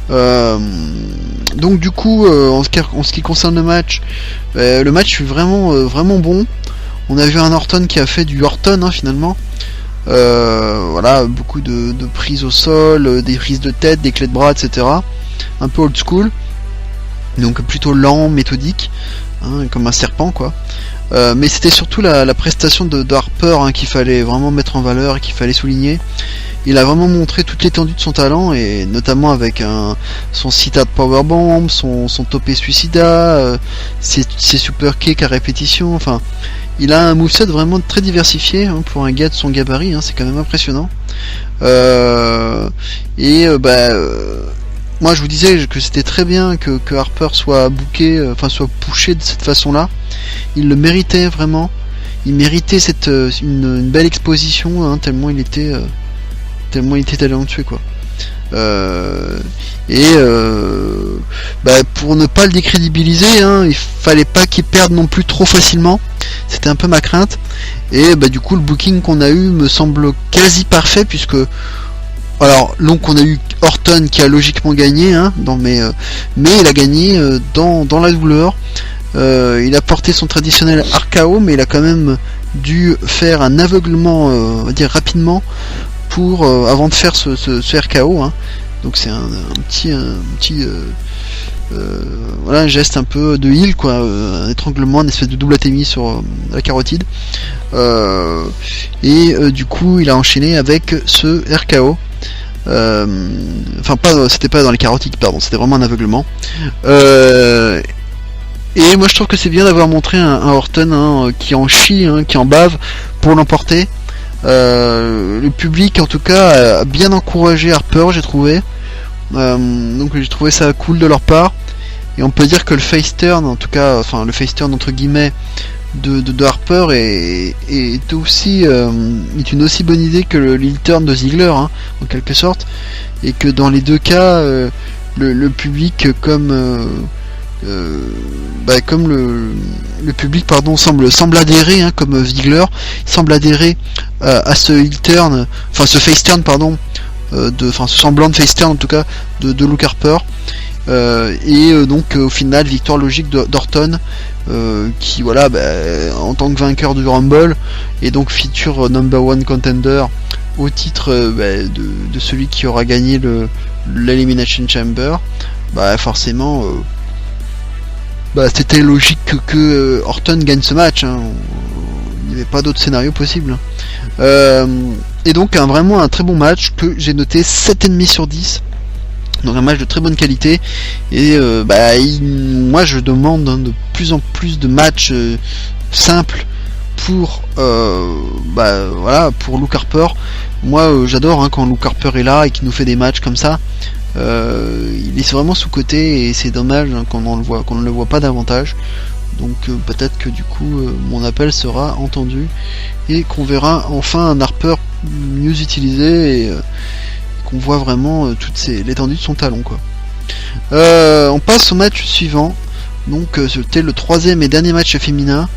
Donc du coup, en ce qui concerne le match fut vraiment vraiment bon. On a vu un Orton qui a fait du Orton finalement. Voilà, beaucoup de prises au sol, des prises de tête, des clés de bras, etc. Un peu old school, donc plutôt lent, méthodique, comme un serpent quoi. Mais c'était surtout la prestation de Harper qu'il fallait vraiment mettre en valeur et qu'il fallait souligner. Il a vraiment montré toute l'étendue de son talent, et notamment avec son sit-out powerbomb, son topé suicida, ses super kicks à répétition. Enfin, il a un moveset vraiment très diversifié pour un gars de son gabarit, c'est quand même impressionnant. Moi je vous disais que c'était très bien que Harper soit booké, soit pushé de cette façon-là. Il le méritait vraiment. Il méritait une belle exposition, tellement il était talentueux quoi. Pour ne pas le décrédibiliser, hein, il fallait pas qu'il perde non plus trop facilement. C'était un peu ma crainte. Et du coup, le booking qu'on a eu me semble quasi parfait, puisque alors donc on a eu Orton qui a logiquement gagné, hein, mais il a gagné dans la douleur. Il a porté son traditionnel RKO, mais il a quand même dû faire un aveuglement, on va dire rapidement, pour avant de faire ce RKO. Hein. Donc c'est un petit voilà, un geste un peu de heal, quoi, un étranglement, une espèce de double ATMI sur la carotide. Du coup, il a enchaîné avec ce RKO. C'était pas dans les carotides, pardon, c'était vraiment un aveuglement. Et moi je trouve que c'est bien d'avoir montré un Orton, hein, qui en chie, hein, qui en bave pour l'emporter. Le public en tout cas a bien encouragé Harper, j'ai trouvé. Donc j'ai trouvé ça cool de leur part. Et on peut dire que le face turn, en tout cas, enfin le face turn entre guillemets de Harper est une aussi bonne idée que le heel turn de Ziggler, hein, en quelque sorte. Et que dans les deux cas, le public comme le public semble adhérer, hein, comme Ziggler semble adhérer à ce heel turn, enfin ce face turn pardon, ce semblant de face turn en tout cas de Luke Harper. Donc au final victoire logique d'Orton, qui voilà, en tant que vainqueur du Rumble et donc feature number one contender au titre de celui qui aura gagné l'Elimination Chamber. Forcément c'était logique que Orton gagne ce match, hein. Il n'y avait pas d'autre scénario possible. Et donc vraiment un très bon match que j'ai noté 7,5 sur 10. Donc un match de très bonne qualité. Et moi je demande, hein, de plus en plus de matchs simples pour pour Luke Harper. Moi j'adore, hein, quand Luke Harper est là et qu'il nous fait des matchs comme ça. Il est vraiment sous-coté et c'est dommage, hein, qu'on ne le voit pas davantage. Donc peut-être que du coup mon appel sera entendu et qu'on verra enfin un Harper mieux utilisé et qu'on voit vraiment l'étendue de son talon, quoi. On passe au match suivant. Donc c'était le troisième et dernier match féminin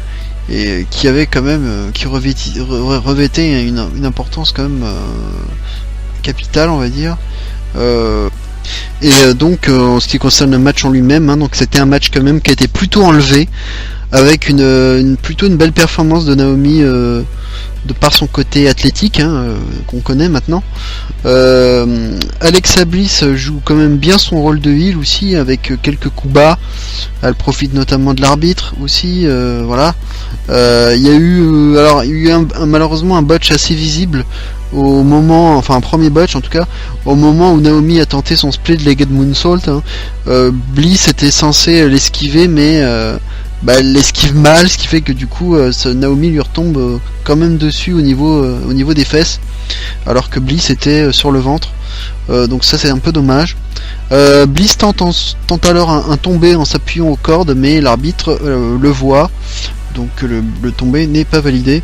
et qui avait quand même qui revêtait une importance quand même capitale, on va dire. Donc en ce qui concerne le match en lui-même, hein, donc c'était un match quand même qui a été plutôt enlevé, avec plutôt une belle performance de Naomi de par son côté athlétique, hein, qu'on connaît maintenant. Alexa Bliss joue quand même bien son rôle de heel aussi, avec quelques coups bas. Elle profite notamment de l'arbitre aussi, voilà. Il y a eu malheureusement un botch assez visible au moment, enfin un premier botch en tout cas, au moment où Naomi a tenté son split-legged moonsault, hein. Bliss était censé l'esquiver, mais elle l'esquive mal, ce qui fait que du coup Naomi lui retombe quand même dessus au niveau des fesses, alors que Bliss était sur le ventre. Donc ça c'est un peu dommage. Bliss tente alors un tombé en s'appuyant aux cordes, mais l'arbitre le voit, donc le tombé n'est pas validé.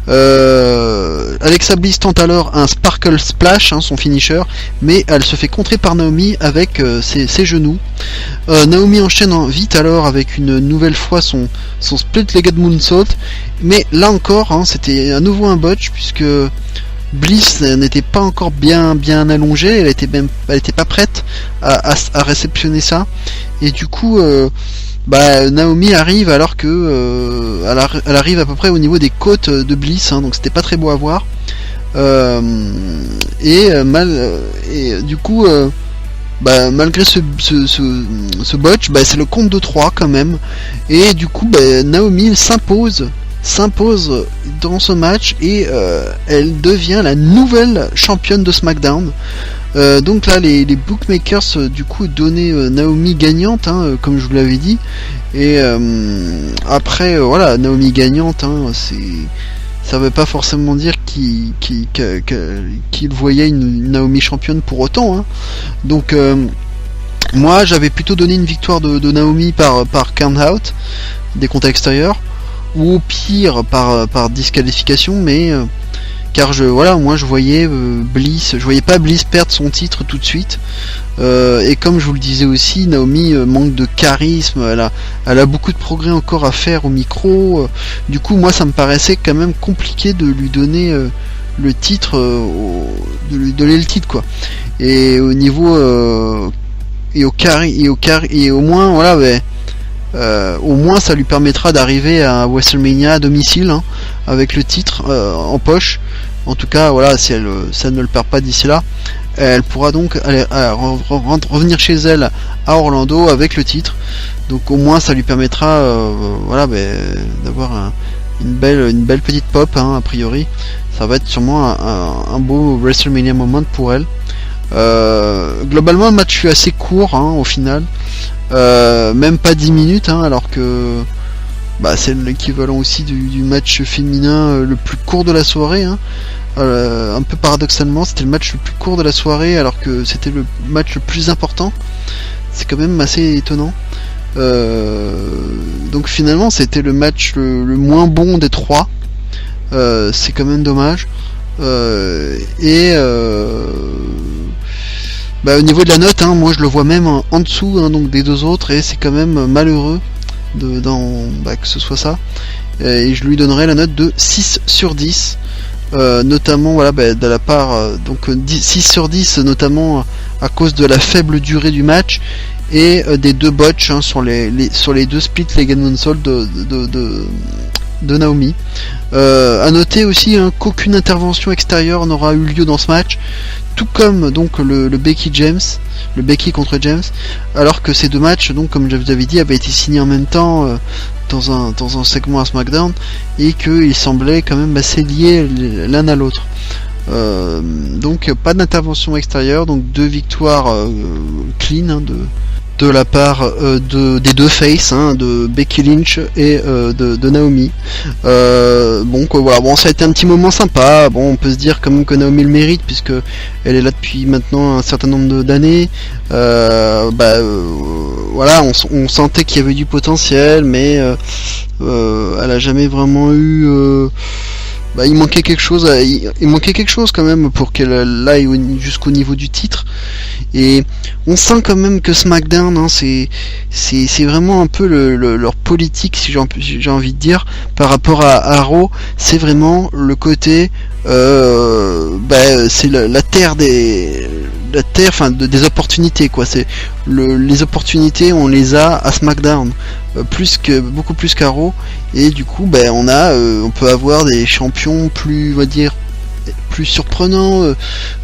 Alexa Bliss tente alors un Sparkle Splash, hein, son finisher, mais elle se fait contrer par Naomi avec ses genoux. Naomi enchaîne vite alors avec une nouvelle fois son split-legged moonsault, mais là encore, hein, c'était à nouveau un botch, puisque Bliss n'était pas encore bien allongée, elle était pas prête à réceptionner ça, et du coup Naomi arrive alors que elle arrive à peu près au niveau des côtes de Bliss, hein, donc c'était pas très beau à voir. Du coup malgré ce botch, c'est le compte de 3 quand même, et du coup Naomi s'impose dans ce match et elle devient la nouvelle championne de SmackDown. Donc là les bookmakers du coup donnaient Naomi gagnante, hein, comme je vous l'avais dit, et après voilà, Naomi gagnante, hein, ça veut pas forcément dire qu'il voyait une Naomi championne pour autant, hein. Donc moi j'avais plutôt donné une victoire de Naomi par count out, des comptes extérieurs, ou au pire par disqualification, mais car moi je voyais Bliss, je voyais pas Bliss perdre son titre tout de suite. Et comme je vous le disais aussi, Naomi manque de charisme, elle a beaucoup de progrès encore à faire au micro. Du coup, moi ça me paraissait quand même compliqué de lui donner le titre, de lui donner le titre quoi. Et au niveau et au moins voilà, au moins ça lui permettra d'arriver à WrestleMania à domicile, hein, avec le titre en poche. En tout cas, voilà, si elle ne le perd pas d'ici là, elle pourra donc revenir chez elle à Orlando avec le titre. Donc au moins ça lui permettra d'avoir une belle petite pop, hein, a priori. Ça va être sûrement un beau WrestleMania moment pour elle. Globalement le match fut assez court, hein, au final. Même pas 10 minutes, hein, alors que c'est l'équivalent aussi du match féminin le plus court de la soirée, hein. Un peu paradoxalement, c'était le match le plus court de la soirée alors que c'était le match le plus important. C'est quand même assez étonnant. Donc finalement c'était le match le moins bon des trois. C'est quand même dommage. Au niveau de la note, hein, moi je le vois même en dessous, hein, donc des deux autres, et c'est quand même malheureux que ce soit ça. Et je lui donnerai la note de 6 sur 10. Notamment de la part 6 sur 10 notamment à cause de la faible durée du match et des deux botches, hein, sur les deux split leg moonsault de Naomi. À noter aussi, hein, qu'aucune intervention extérieure n'aura eu lieu dans ce match, tout comme donc le Becky contre James, alors que ces deux matchs, donc comme je vous avais dit, avaient été signés en même temps dans un segment à SmackDown, et qu'ils semblaient quand même assez liés l'un à l'autre. Donc pas d'intervention extérieure, donc deux victoires clean, hein, de la part des deux faces, hein, de Becky Lynch et de Naomi. Ça a été un petit moment sympa. Bon, on peut se dire quand même que Naomi le mérite, puisque elle est là depuis maintenant un certain nombre d'années. On sentait qu'il y avait du potentiel, mais elle a jamais vraiment eu. Il manquait quelque chose. Il manquait quelque chose quand même pour qu'elle aille jusqu'au niveau du titre. Et on sent quand même que SmackDown, hein, c'est vraiment un peu leur politique, si j'ai envie de dire, par rapport à Raw. C'est vraiment le côté c'est la terre des opportunités, quoi. C'est les opportunités, on les a à SmackDown, beaucoup plus qu'à Raw, et du coup on peut avoir des champions plus, on va dire, plus surprenants,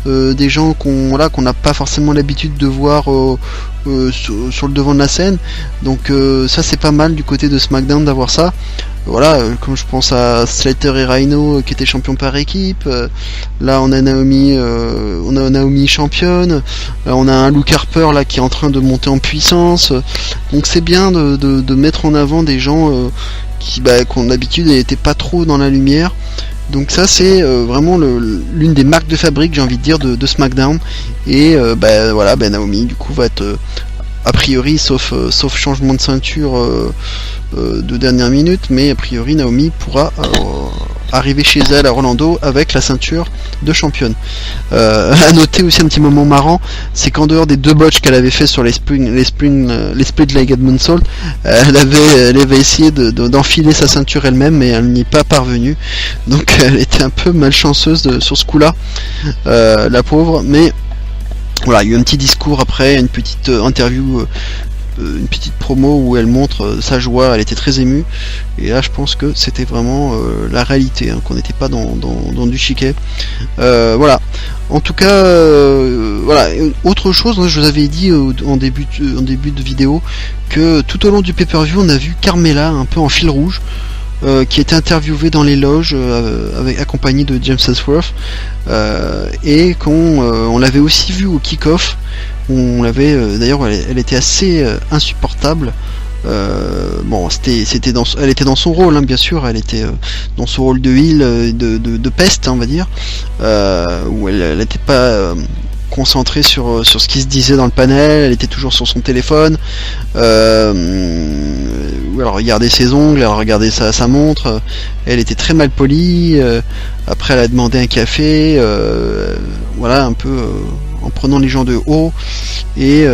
des gens qu'on n'a pas forcément l'habitude de voir sur le devant de la scène. Donc ça c'est pas mal du côté de SmackDown d'avoir ça. Voilà, comme je pense à Slater et Rhino qui étaient champions par équipe. Là on a Naomi championne. Là, on a un Luke Harper là qui est en train de monter en puissance. Donc c'est bien de mettre en avant des gens qui d'habitude n'étaient pas trop dans la lumière. Donc ça c'est vraiment l'une des marques de fabrique, j'ai envie de dire, de SmackDown. Et Naomi du coup va être a priori, sauf changement de ceinture de dernière minute, mais a priori Naomi pourra arriver chez elle à Orlando avec la ceinture de championne. À noter aussi un petit moment marrant, c'est qu'en dehors des deux botches qu'elle avait fait sur les split legged moonsault, elle avait essayé d'enfiler sa ceinture elle-même, mais elle n'y est pas parvenue. Donc elle était un peu malchanceuse sur ce coup-là, la pauvre. Mais voilà, il y a eu un petit discours après, une petite interview, une petite promo où elle montre sa joie, elle était très émue, et là je pense que c'était vraiment la réalité, hein, qu'on n'était pas dans du chiquet. Voilà, en tout cas, autre chose, hein, je vous avais dit en début de vidéo que tout au long du pay-per-view on a vu Carmella un peu en fil rouge, qui était interviewée dans les loges accompagnée de James Ellsworth, et on l'avait aussi vu au kick-off. On l'avait d'ailleurs, elle était assez insupportable. Elle était dans son rôle, hein, bien sûr, elle était dans son rôle de heel, de peste, on va dire, où elle n'était pas concentrée sur ce qui se disait dans le panel. Elle était toujours sur son téléphone, ou elle regardait ses ongles, elle regardait sa montre. Elle était très mal polie. Après, elle a demandé un café, voilà, un peu en prenant les gens de haut, et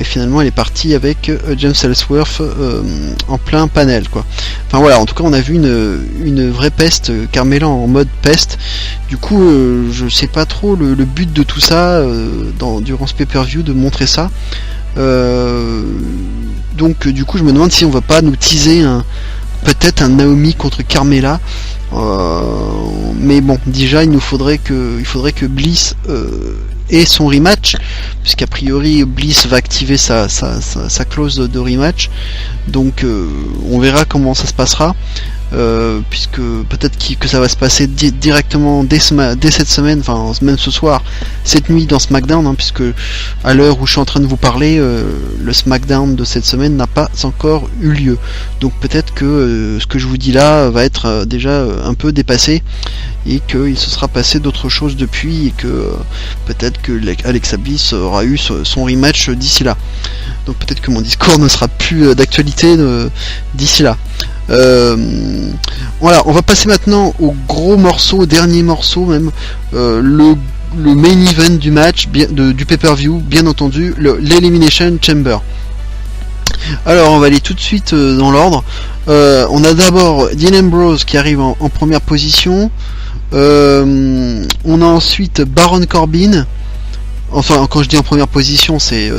finalement elle est partie avec James Ellsworth en plein panel, quoi. Enfin voilà, en tout cas on a vu une vraie peste, Carmella en mode peste. Du coup je sais pas trop le but de tout ça durant ce pay-per-view, de montrer ça. Donc du coup je me demande si on va pas nous teaser peut-être un Naomi contre Carmella. Mais bon, déjà il faudrait que Bliss ait son rematch, puisqu'a priori Bliss va activer sa clause de rematch. Donc on verra comment ça se passera, puisque peut-être que ça va se passer directement dès cette semaine, enfin même ce soir, cette nuit dans SmackDown, hein, puisque à l'heure où je suis en train de vous parler, le SmackDown de cette semaine n'a pas encore eu lieu. Donc peut-être que ce que je vous dis là va être déjà un peu dépassé, et qu'il se sera passé d'autres choses depuis, et que peut-être que Alexa Bliss aura eu son rematch d'ici là. Donc peut-être que mon discours ne sera plus d'actualité d'ici là. Voilà, on va passer maintenant au gros morceau, au dernier morceau même, le main event du match, du pay-per-view, bien entendu, l'Elimination Chamber. Alors on va aller tout de suite dans l'ordre. On a d'abord Dean Ambrose qui arrive en première position. On a ensuite Baron Corbin. Enfin, quand je dis en première position, c'est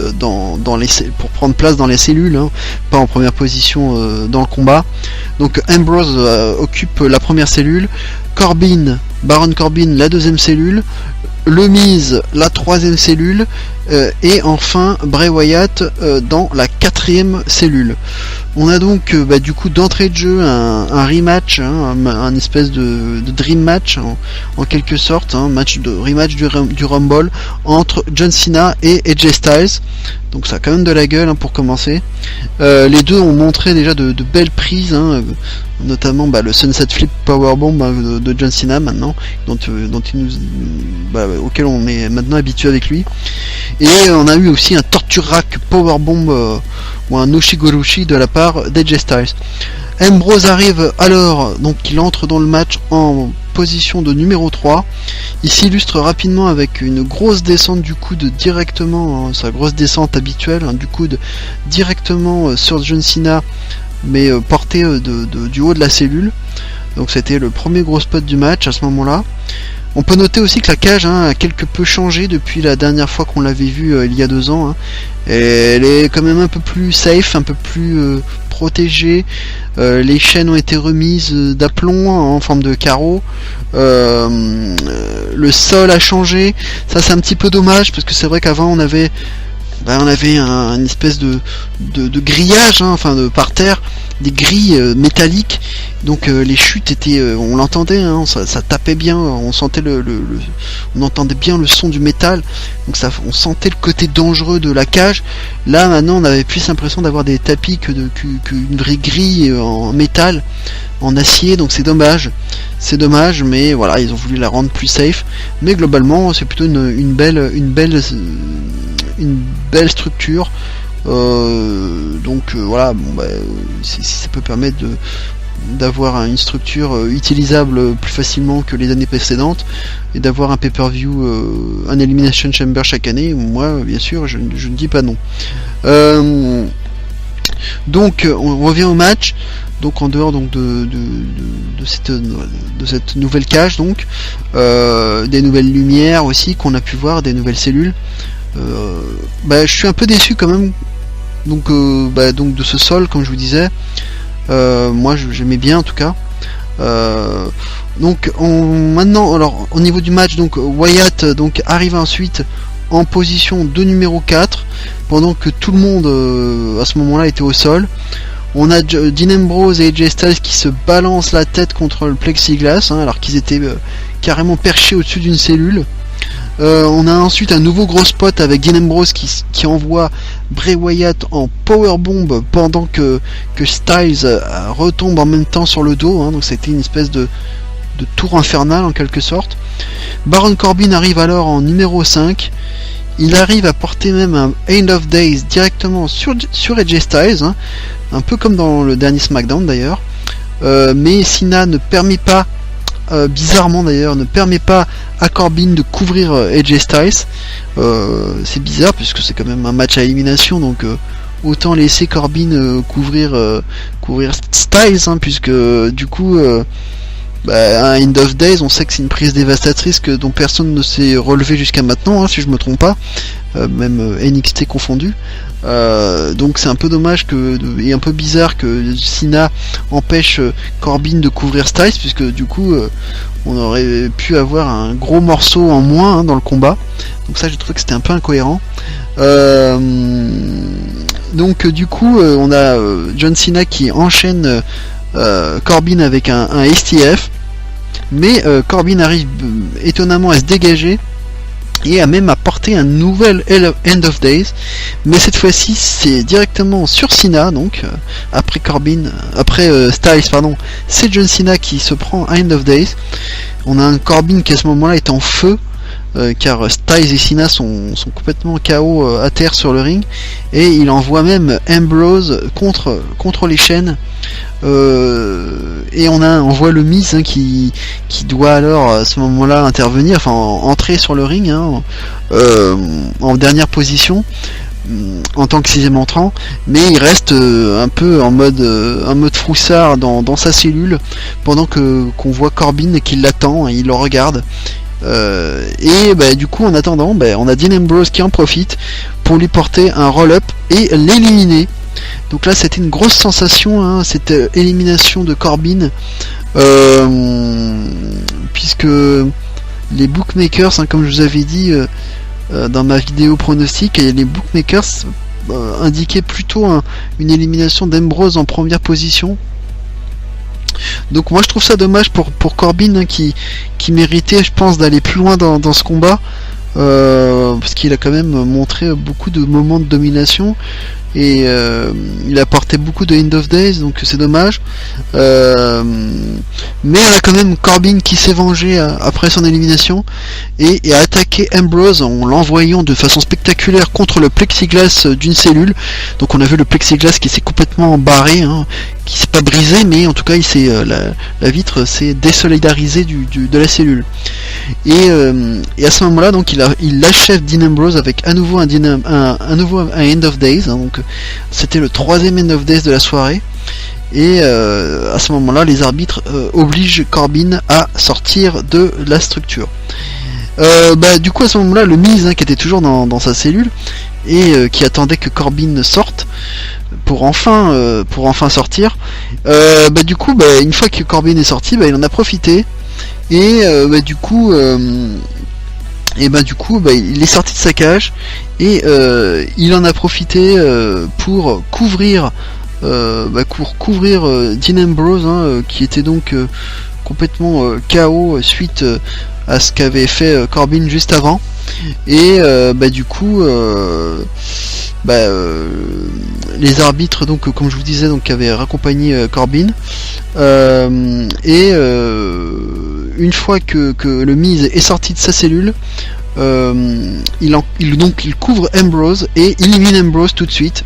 pour prendre place dans les cellules, hein, pas en première position dans le combat. Donc Ambrose occupe la première cellule, Baron Corbin la deuxième cellule, Le Miz la troisième cellule, et enfin Bray Wyatt dans la quatrième cellule. On a donc du coup d'entrée de jeu un rematch, hein, un espèce de dream match en quelque sorte, hein, rematch du Rumble entre John Cena et AJ Styles. Donc ça a quand même de la gueule, hein, pour commencer. Les deux ont montré déjà de belles prises, hein, notamment le Sunset Flip Powerbomb de John Cena maintenant, auquel on est maintenant habitué avec lui. Et on a eu aussi un Torture Rack Powerbomb ou un Ushigoroshi de la part d'AJ Styles. Ambrose arrive alors, donc il entre dans le match en position de numéro 3. Il s'illustre rapidement avec une grosse descente du coude directement, sa grosse descente habituelle, du coude directement sur John Cena, mais porté du haut de la cellule. Donc c'était le premier gros spot du match à ce moment-là. On peut noter aussi que la cage, hein, a quelque peu changé depuis la dernière fois qu'on l'avait vue il y a 2 ans. Hein. Elle est quand même un peu plus safe, un peu plus protégée. Les chaînes ont été remises d'aplomb en forme de carreau. Le sol a changé. Ça c'est un petit peu dommage, parce que c'est vrai qu'avant on avait une espèce de grillage, hein, enfin de par terre, des grilles métalliques. Donc les chutes étaient, on l'entendait, hein, ça tapait bien, on sentait on entendait bien le son du métal. Donc on sentait le côté dangereux de la cage. Là maintenant on avait plus l'impression d'avoir des tapis qu'une vraie grille en métal, en acier. Donc c'est dommage, mais voilà, ils ont voulu la rendre plus safe. Mais globalement c'est plutôt une belle structure. Voilà, si ça peut permettre d'avoir une structure utilisable plus facilement que les années précédentes, et d'avoir un pay-per-view, un Elimination Chamber chaque année, moi bien sûr je ne dis pas non. Donc on revient au match. Donc en dehors donc de cette nouvelle cage, donc des nouvelles lumières aussi qu'on a pu voir, des nouvelles cellules. Je suis un peu déçu quand même, donc de ce sol, comme je vous disais. Moi j'aimais bien en tout cas. Maintenant, alors au niveau du match, donc Wyatt donc arrive ensuite en position de numéro 4, pendant que tout le monde à ce moment là était au sol. On a Dean Ambrose et AJ Styles qui se balancent la tête contre le plexiglas, hein, alors qu'ils étaient carrément perchés au-dessus d'une cellule. On a ensuite un nouveau gros spot avec Dean Ambrose qui envoie Bray Wyatt en powerbomb, pendant que Styles retombe en même temps sur le dos, hein, donc c'était une espèce de tour infernal en quelque sorte. Baron Corbin arrive alors en numéro 5. Il arrive à porter même un End of Days directement sur AJ Styles, hein, un peu comme dans le dernier SmackDown d'ailleurs. Mais Cena ne permet pas, bizarrement d'ailleurs, ne permet pas à Corbin de couvrir AJ Styles. C'est bizarre puisque c'est quand même un match à élimination, donc autant laisser Corbin couvrir Styles, hein, puisque du coup un End of Days, on sait que c'est une prise dévastatrice dont personne ne s'est relevé jusqu'à maintenant, hein, si je me trompe pas, même NXT confondu. Donc c'est un peu dommage et un peu bizarre que Cena empêche Corbin de couvrir Styles, puisque du coup on aurait pu avoir un gros morceau en moins, hein, dans le combat. Donc ça, j'ai trouvé que c'était un peu incohérent. Donc du coup on a John Cena qui enchaîne Corbin avec un STF, mais Corbin arrive étonnamment à se dégager et à même apporter un nouvel End of Days, mais cette fois-ci c'est directement sur Cena, donc après Styles, pardon, c'est John Cena qui se prend un End of Days. On a un Corbin qui à ce moment-là est en feu, car Styles et Cena sont complètement KO à terre sur le ring, et il envoie même Ambrose contre les chaînes, et on voit le Miz, hein, qui doit alors à ce moment-là intervenir, enfin entrer sur le ring, hein, en dernière position en tant que 6ème entrant, mais il reste un peu en mode froussard dans sa cellule pendant qu'on voit Corbin qui l'attend, et il le regarde. Et du coup, en attendant, on a Dean Ambrose qui en profite pour lui porter un roll-up et l'éliminer. Donc là, c'était une grosse sensation, hein, cette élimination de Corbin, puisque les bookmakers, hein, comme je vous avais dit dans ma vidéo pronostic, les bookmakers indiquaient plutôt une élimination d'Ambrose en première position. Donc moi je trouve ça dommage pour Corbin, hein, qui méritait, je pense, d'aller plus loin dans ce combat, parce qu'il a quand même montré beaucoup de moments de domination, et il a apporté beaucoup de End of Days, donc c'est dommage. Mais on a quand même Corbin qui s'est vengé après son élimination et a attaqué Ambrose en l'envoyant de façon spectaculaire contre le plexiglas d'une cellule. Donc on a vu le plexiglas qui s'est complètement barré, hein, qui s'est pas brisé, mais en tout cas la vitre s'est désolidarisée de la cellule. Et à ce moment-là, donc il achève Dean Ambrose avec à nouveau un End of Days, hein, donc c'était le 3ème End of Days de la soirée. Et à ce moment-là, les arbitres obligent Corbin à sortir de la structure. Du coup, à ce moment-là, le Miz, hein, qui était toujours dans sa cellule et qui attendait que Corbin sorte pour enfin sortir. Du coup, une fois que Corbin est sorti, il en a profité, et du coup, il est sorti de sa cage, et il en a profité pour couvrir Dean Ambrose, hein, qui était donc complètement KO suite à ce qu'avait fait Corbin juste avant. Et du coup les arbitres, donc comme je vous disais, donc avaient raccompagné Corbin, et une fois que le Miz est sorti de sa cellule, il couvre Ambrose et élimine Ambrose tout de suite.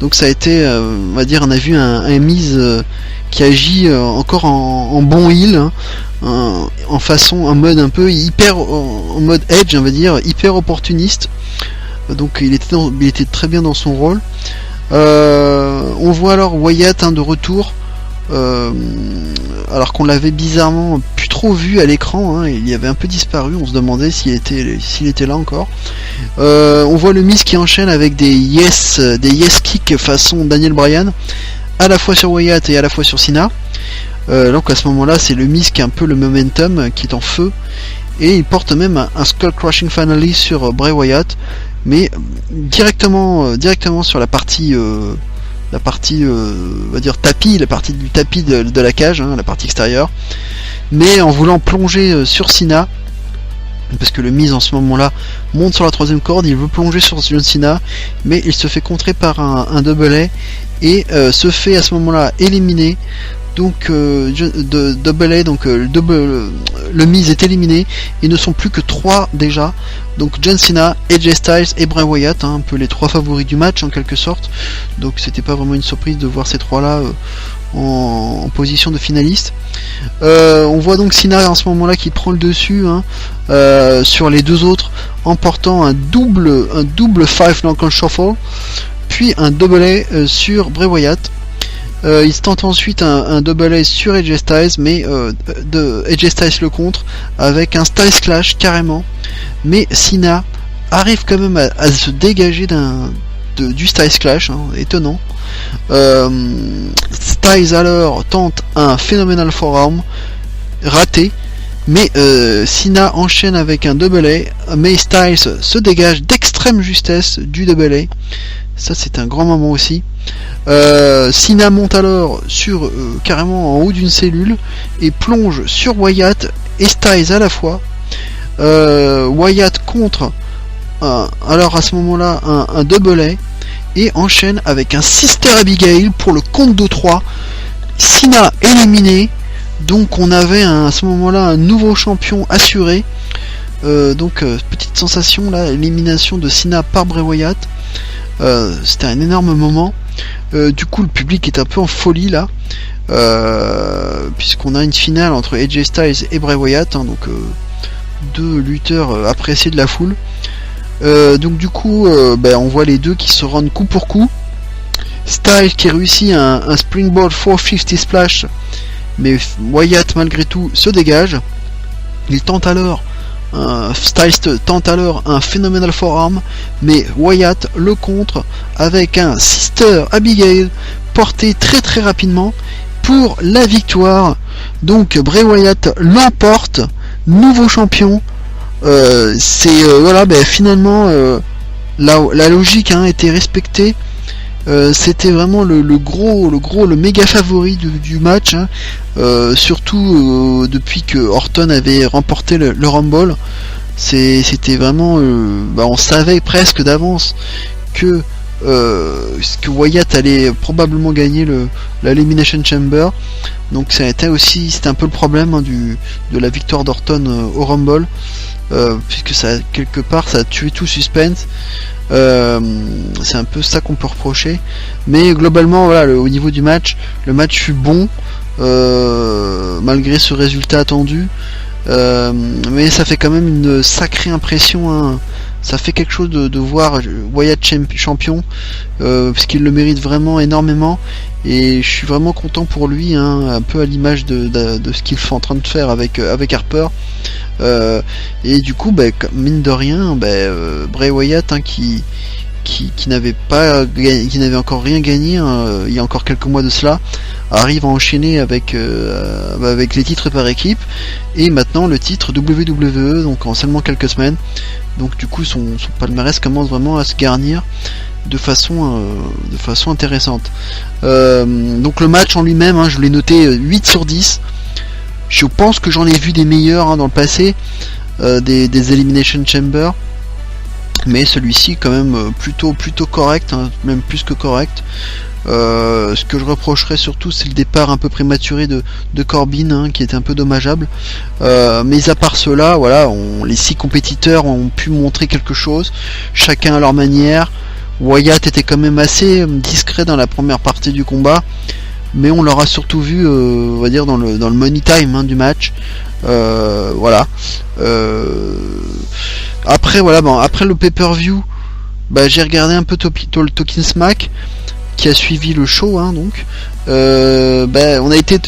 Donc ça a été, on va dire, on a vu un Miz qui agit encore en bon heel, hein, en mode un peu en mode edge, on va dire, hyper opportuniste. Donc il était très bien dans son rôle. On voit alors Wyatt, hein, de retour, alors qu'on l'avait bizarrement plus trop vu à l'écran, hein, il y avait un peu disparu, on se demandait s'il était là encore. On voit le Miz qui enchaîne avec des yes kicks façon Daniel Bryan, à la fois sur Wyatt et à la fois sur Cena. Donc à ce moment-là, c'est le Miz qui a un peu le momentum, qui est en feu, et il porte même un Skull Crushing Finale sur Bray Wyatt, mais directement sur la partie on va dire tapis, la partie du tapis de la cage, hein, la partie extérieure, mais en voulant plonger sur Cena, parce que le Miz en ce moment-là monte sur la 3ème corde, il veut plonger sur John Cena, mais il se fait contrer par un double A, et se fait à ce moment-là éliminer Donc Double A, donc le Miz est éliminé. Ils ne sont plus que 3 déjà. Donc John Cena, AJ Styles et Bray Wyatt, un peu les 3 favoris du match en quelque sorte. Donc c'était pas vraiment une surprise de voir ces 3 là en position de finaliste. On voit donc Cena en ce moment là qui prend le dessus sur les 2 autres, en portant un double 5 knuckle shuffle, puis un double A sur Bray Wyatt. Il se tente ensuite un double A sur AJ Styles, mais AJ Styles le contre avec un Styles Clash carrément, mais Cena arrive quand même à se dégager du Styles Clash, étonnant. Styles alors tente un Phenomenal Forearm raté, mais Cena enchaîne avec un double A, mais Styles se dégage d'extrême justesse du double A. Ça c'est un grand moment aussi. Cena monte alors sur carrément en haut d'une cellule et plonge sur Wyatt et Styles à la fois. Wyatt contre alors à ce moment là un double A et enchaîne avec un Sister Abigail pour le compte de 3. Cena éliminé, donc on avait à ce moment là un nouveau champion assuré. Donc petite sensation là, élimination de Cena par Bray Wyatt. C'était un énorme moment. Du coup le public est un peu en folie là, puisqu'on a une finale entre AJ Styles et Bray Wyatt, donc 2 lutteurs appréciés de la foule. Donc du coup on voit les deux qui se rendent coup pour coup. Styles qui réussit un Springboard 450 Splash, mais Wyatt malgré tout se dégage. Il tente alors Styles tente alors un Phenomenal Forearm, mais Wyatt le contre avec un Sister Abigail porté très très rapidement pour la victoire. Donc Bray Wyatt l'emporte, nouveau champion. Finalement la logique était respectée. C'était vraiment le méga favori du match, surtout depuis que Orton avait remporté le Rumble. C'était vraiment on savait presque d'avance que Wyatt allait probablement gagner l'Elimination Chamber. Donc c'était un peu le problème de la victoire d'Orton au Rumble, puisque quelque part ça a tué tout suspense. C'est un peu ça qu'on peut reprocher, mais globalement au niveau du match, le match fut bon malgré ce résultat attendu, mais ça fait quand même une sacrée impression, ça fait quelque chose de voir Wyatt champion, parce qu'il le mérite vraiment énormément, et je suis vraiment content pour lui, un peu à l'image de ce qu'il est en train de faire avec Harper. Et du coup mine de rien Bray Wyatt qui n'avait encore rien gagné il y a encore quelques mois de cela, arrive à enchaîner avec les titres par équipe et maintenant le titre WWE, donc en seulement quelques semaines. Donc du coup son palmarès commence vraiment à se garnir de façon intéressante. Donc le match en lui-même, je l'ai noté 8 sur 10. Je pense que j'en ai vu des meilleurs dans le passé, des Elimination Chamber, mais celui-ci quand même plutôt correct, même plus que correct. Ce que je reprocherais surtout, c'est le départ un peu prématuré de Corbin, qui était un peu dommageable. Mais à part cela, les 6 compétiteurs ont pu montrer quelque chose, chacun à leur manière. Wyatt était quand même assez discret dans la première partie du combat, mais on l'aura surtout vu on va dire dans le money time du match. Après après le pay-per-view, j'ai regardé un peu Talking Smack qui a suivi le show, donc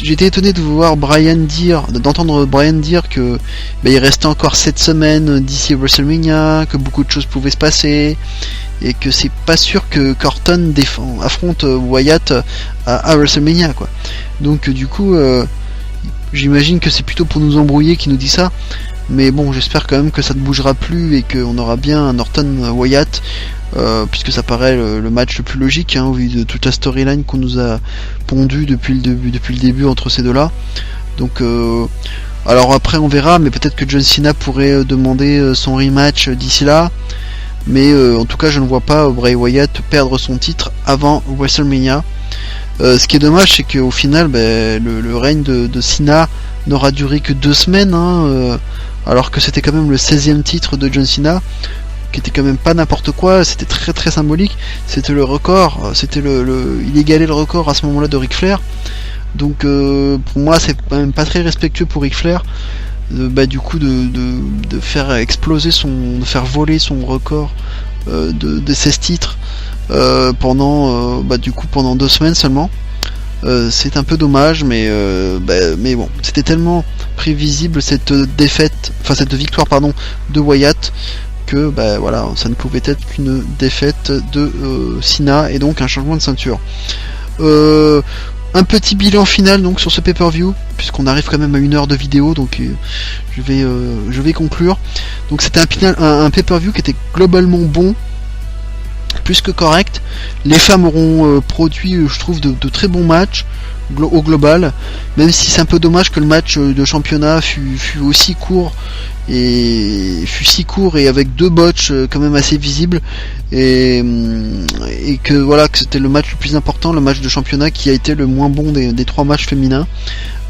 j'étais étonné de voir d'entendre Brian dire que il restait encore 7 semaines d'ici WrestleMania, que beaucoup de choses pouvaient se passer, et que c'est pas sûr que Orton affronte Wyatt à WrestleMania, quoi. Donc du coup j'imagine que c'est plutôt pour nous embrouiller qu'il nous dit ça, mais bon, j'espère quand même que ça ne bougera plus et qu'on aura bien un Orton Wyatt, puisque ça paraît le match le plus logique, au vu de toute la storyline qu'on nous a pondu depuis le début entre ces deux là. Donc alors après on verra, mais peut-être que John Cena pourrait demander son rematch d'ici là, mais en tout cas je ne vois pas Bray Wyatt perdre son titre avant WrestleMania. Ce qui est dommage, c'est qu'au final, le règne de Cena n'aura duré que 2 semaines, alors que c'était quand même le 16e titre de John Cena, qui était quand même pas n'importe quoi, c'était très très symbolique, c'était le record, il égalait le record à ce moment-là de Ric Flair, donc pour moi c'est quand même pas très respectueux pour Ric Flair, du coup de faire exploser de faire voler son record de 16 titres pendant 2 semaines seulement. C'est un peu dommage, mais bon, c'était tellement prévisible cette victoire de Wyatt, que voilà, ça ne pouvait être qu'une défaite de Cena et donc un changement de ceinture. Un petit bilan final donc sur ce pay-per-view, puisqu'on arrive quand même à 1 heure de vidéo, donc je vais conclure. Donc c'était un pay-per-view qui était globalement bon, plus que correct. Les femmes auront produit, je trouve, de très bons matchs au global, même si c'est un peu dommage que le match de championnat fut aussi court et avec 2 botches quand même assez visibles, et que voilà, que c'était le match le plus important, le match de championnat, qui a été le moins bon des 3 matchs féminins.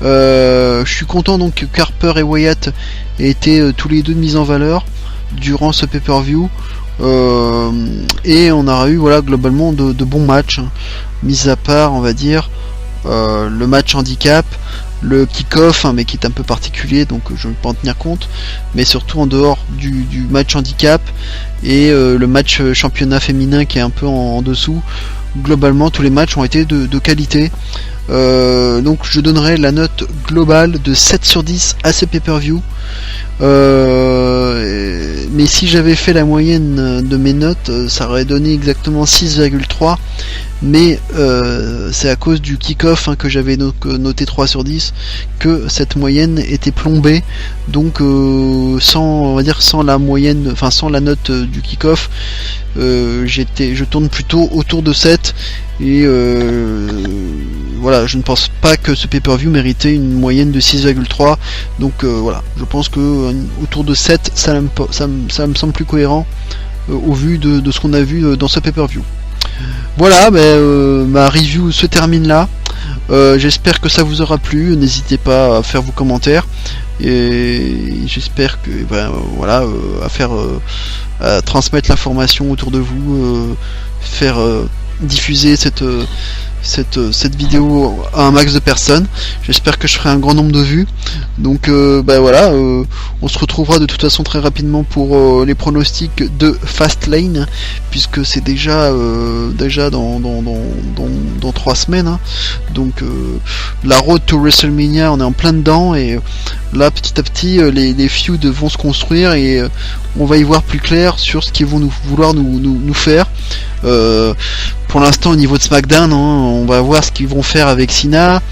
Je suis content donc que Harper et Wyatt aient été tous les deux mis en valeur durant ce pay-per-view. Et on aura eu globalement de bons matchs, mis à part, on va dire, le match handicap, le kick-off, mais qui est un peu particulier, donc je ne vais pas en tenir compte, mais surtout en dehors du match handicap et le match championnat féminin qui est un peu en dessous. Globalement tous les matchs ont été de qualité, donc je donnerai la note globale de 7 sur 10 à ce pay-per-view. Mais si j'avais fait la moyenne de mes notes, ça aurait donné exactement 6,3, mais c'est à cause du kick-off que j'avais noté 3 sur 10 que cette moyenne était plombée, donc sans la moyenne, sans la note du kick-off, je tourne plutôt autour de 7, et voilà, je ne pense pas que ce pay-per-view méritait une moyenne de 6,3, donc voilà, je pense que autour de 7 ça me semble plus cohérent au vu de ce qu'on a vu dans ce pay-per-view. Voilà, ma review se termine là. J'espère que ça vous aura plu. N'hésitez pas à faire vos commentaires, et j'espère que à transmettre l'information autour de vous, faire diffuser cette vidéo à un max de personnes. J'espère que je ferai un grand nombre de vues. Donc on se retrouvera de toute façon très rapidement pour les pronostics de Fastlane, puisque c'est déjà dans 3 semaines, donc la road to WrestleMania, on est en plein dedans, et là petit à petit les feuds vont se construire, et on va y voir plus clair sur ce qu'ils vont vouloir nous faire. Pour l'instant, au niveau de SmackDown, on va voir ce qu'ils vont faire avec Cena.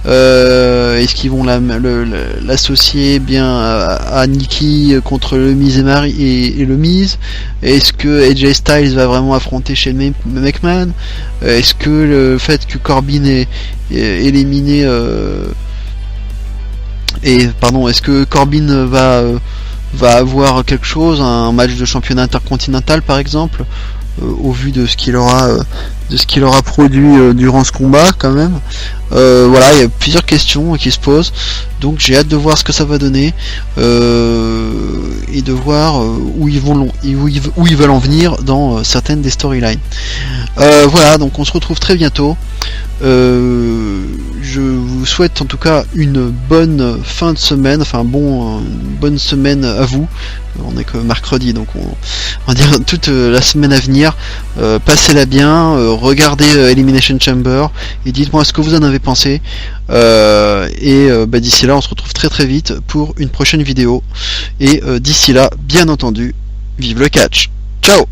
Est-ce qu'ils vont l'associer bien à Nikki contre le Miz et le Miz? Est-ce que AJ Styles va vraiment affronter Shane McMahon? Est-ce que le fait que Corbin est éliminé est-ce que Corbin va avoir quelque chose, un match de championnat intercontinental par exemple, au vu de ce qu'il aura produit durant ce combat quand même. Voilà, il y a plusieurs questions qui se posent, donc j'ai hâte de voir ce que ça va donner, et de voir où ils veulent en venir dans certaines des storylines. Voilà, donc on se retrouve très bientôt. Je vous souhaite en tout cas une bonne fin de semaine, une bonne semaine à vous. On est que mercredi, donc on va dire toute la semaine à venir. Passez-la bien, regardez Elimination Chamber, et dites-moi ce que vous en avez pensé. D'ici là, on se retrouve très très vite pour une prochaine vidéo. Et d'ici là, bien entendu, vive le catch. Ciao.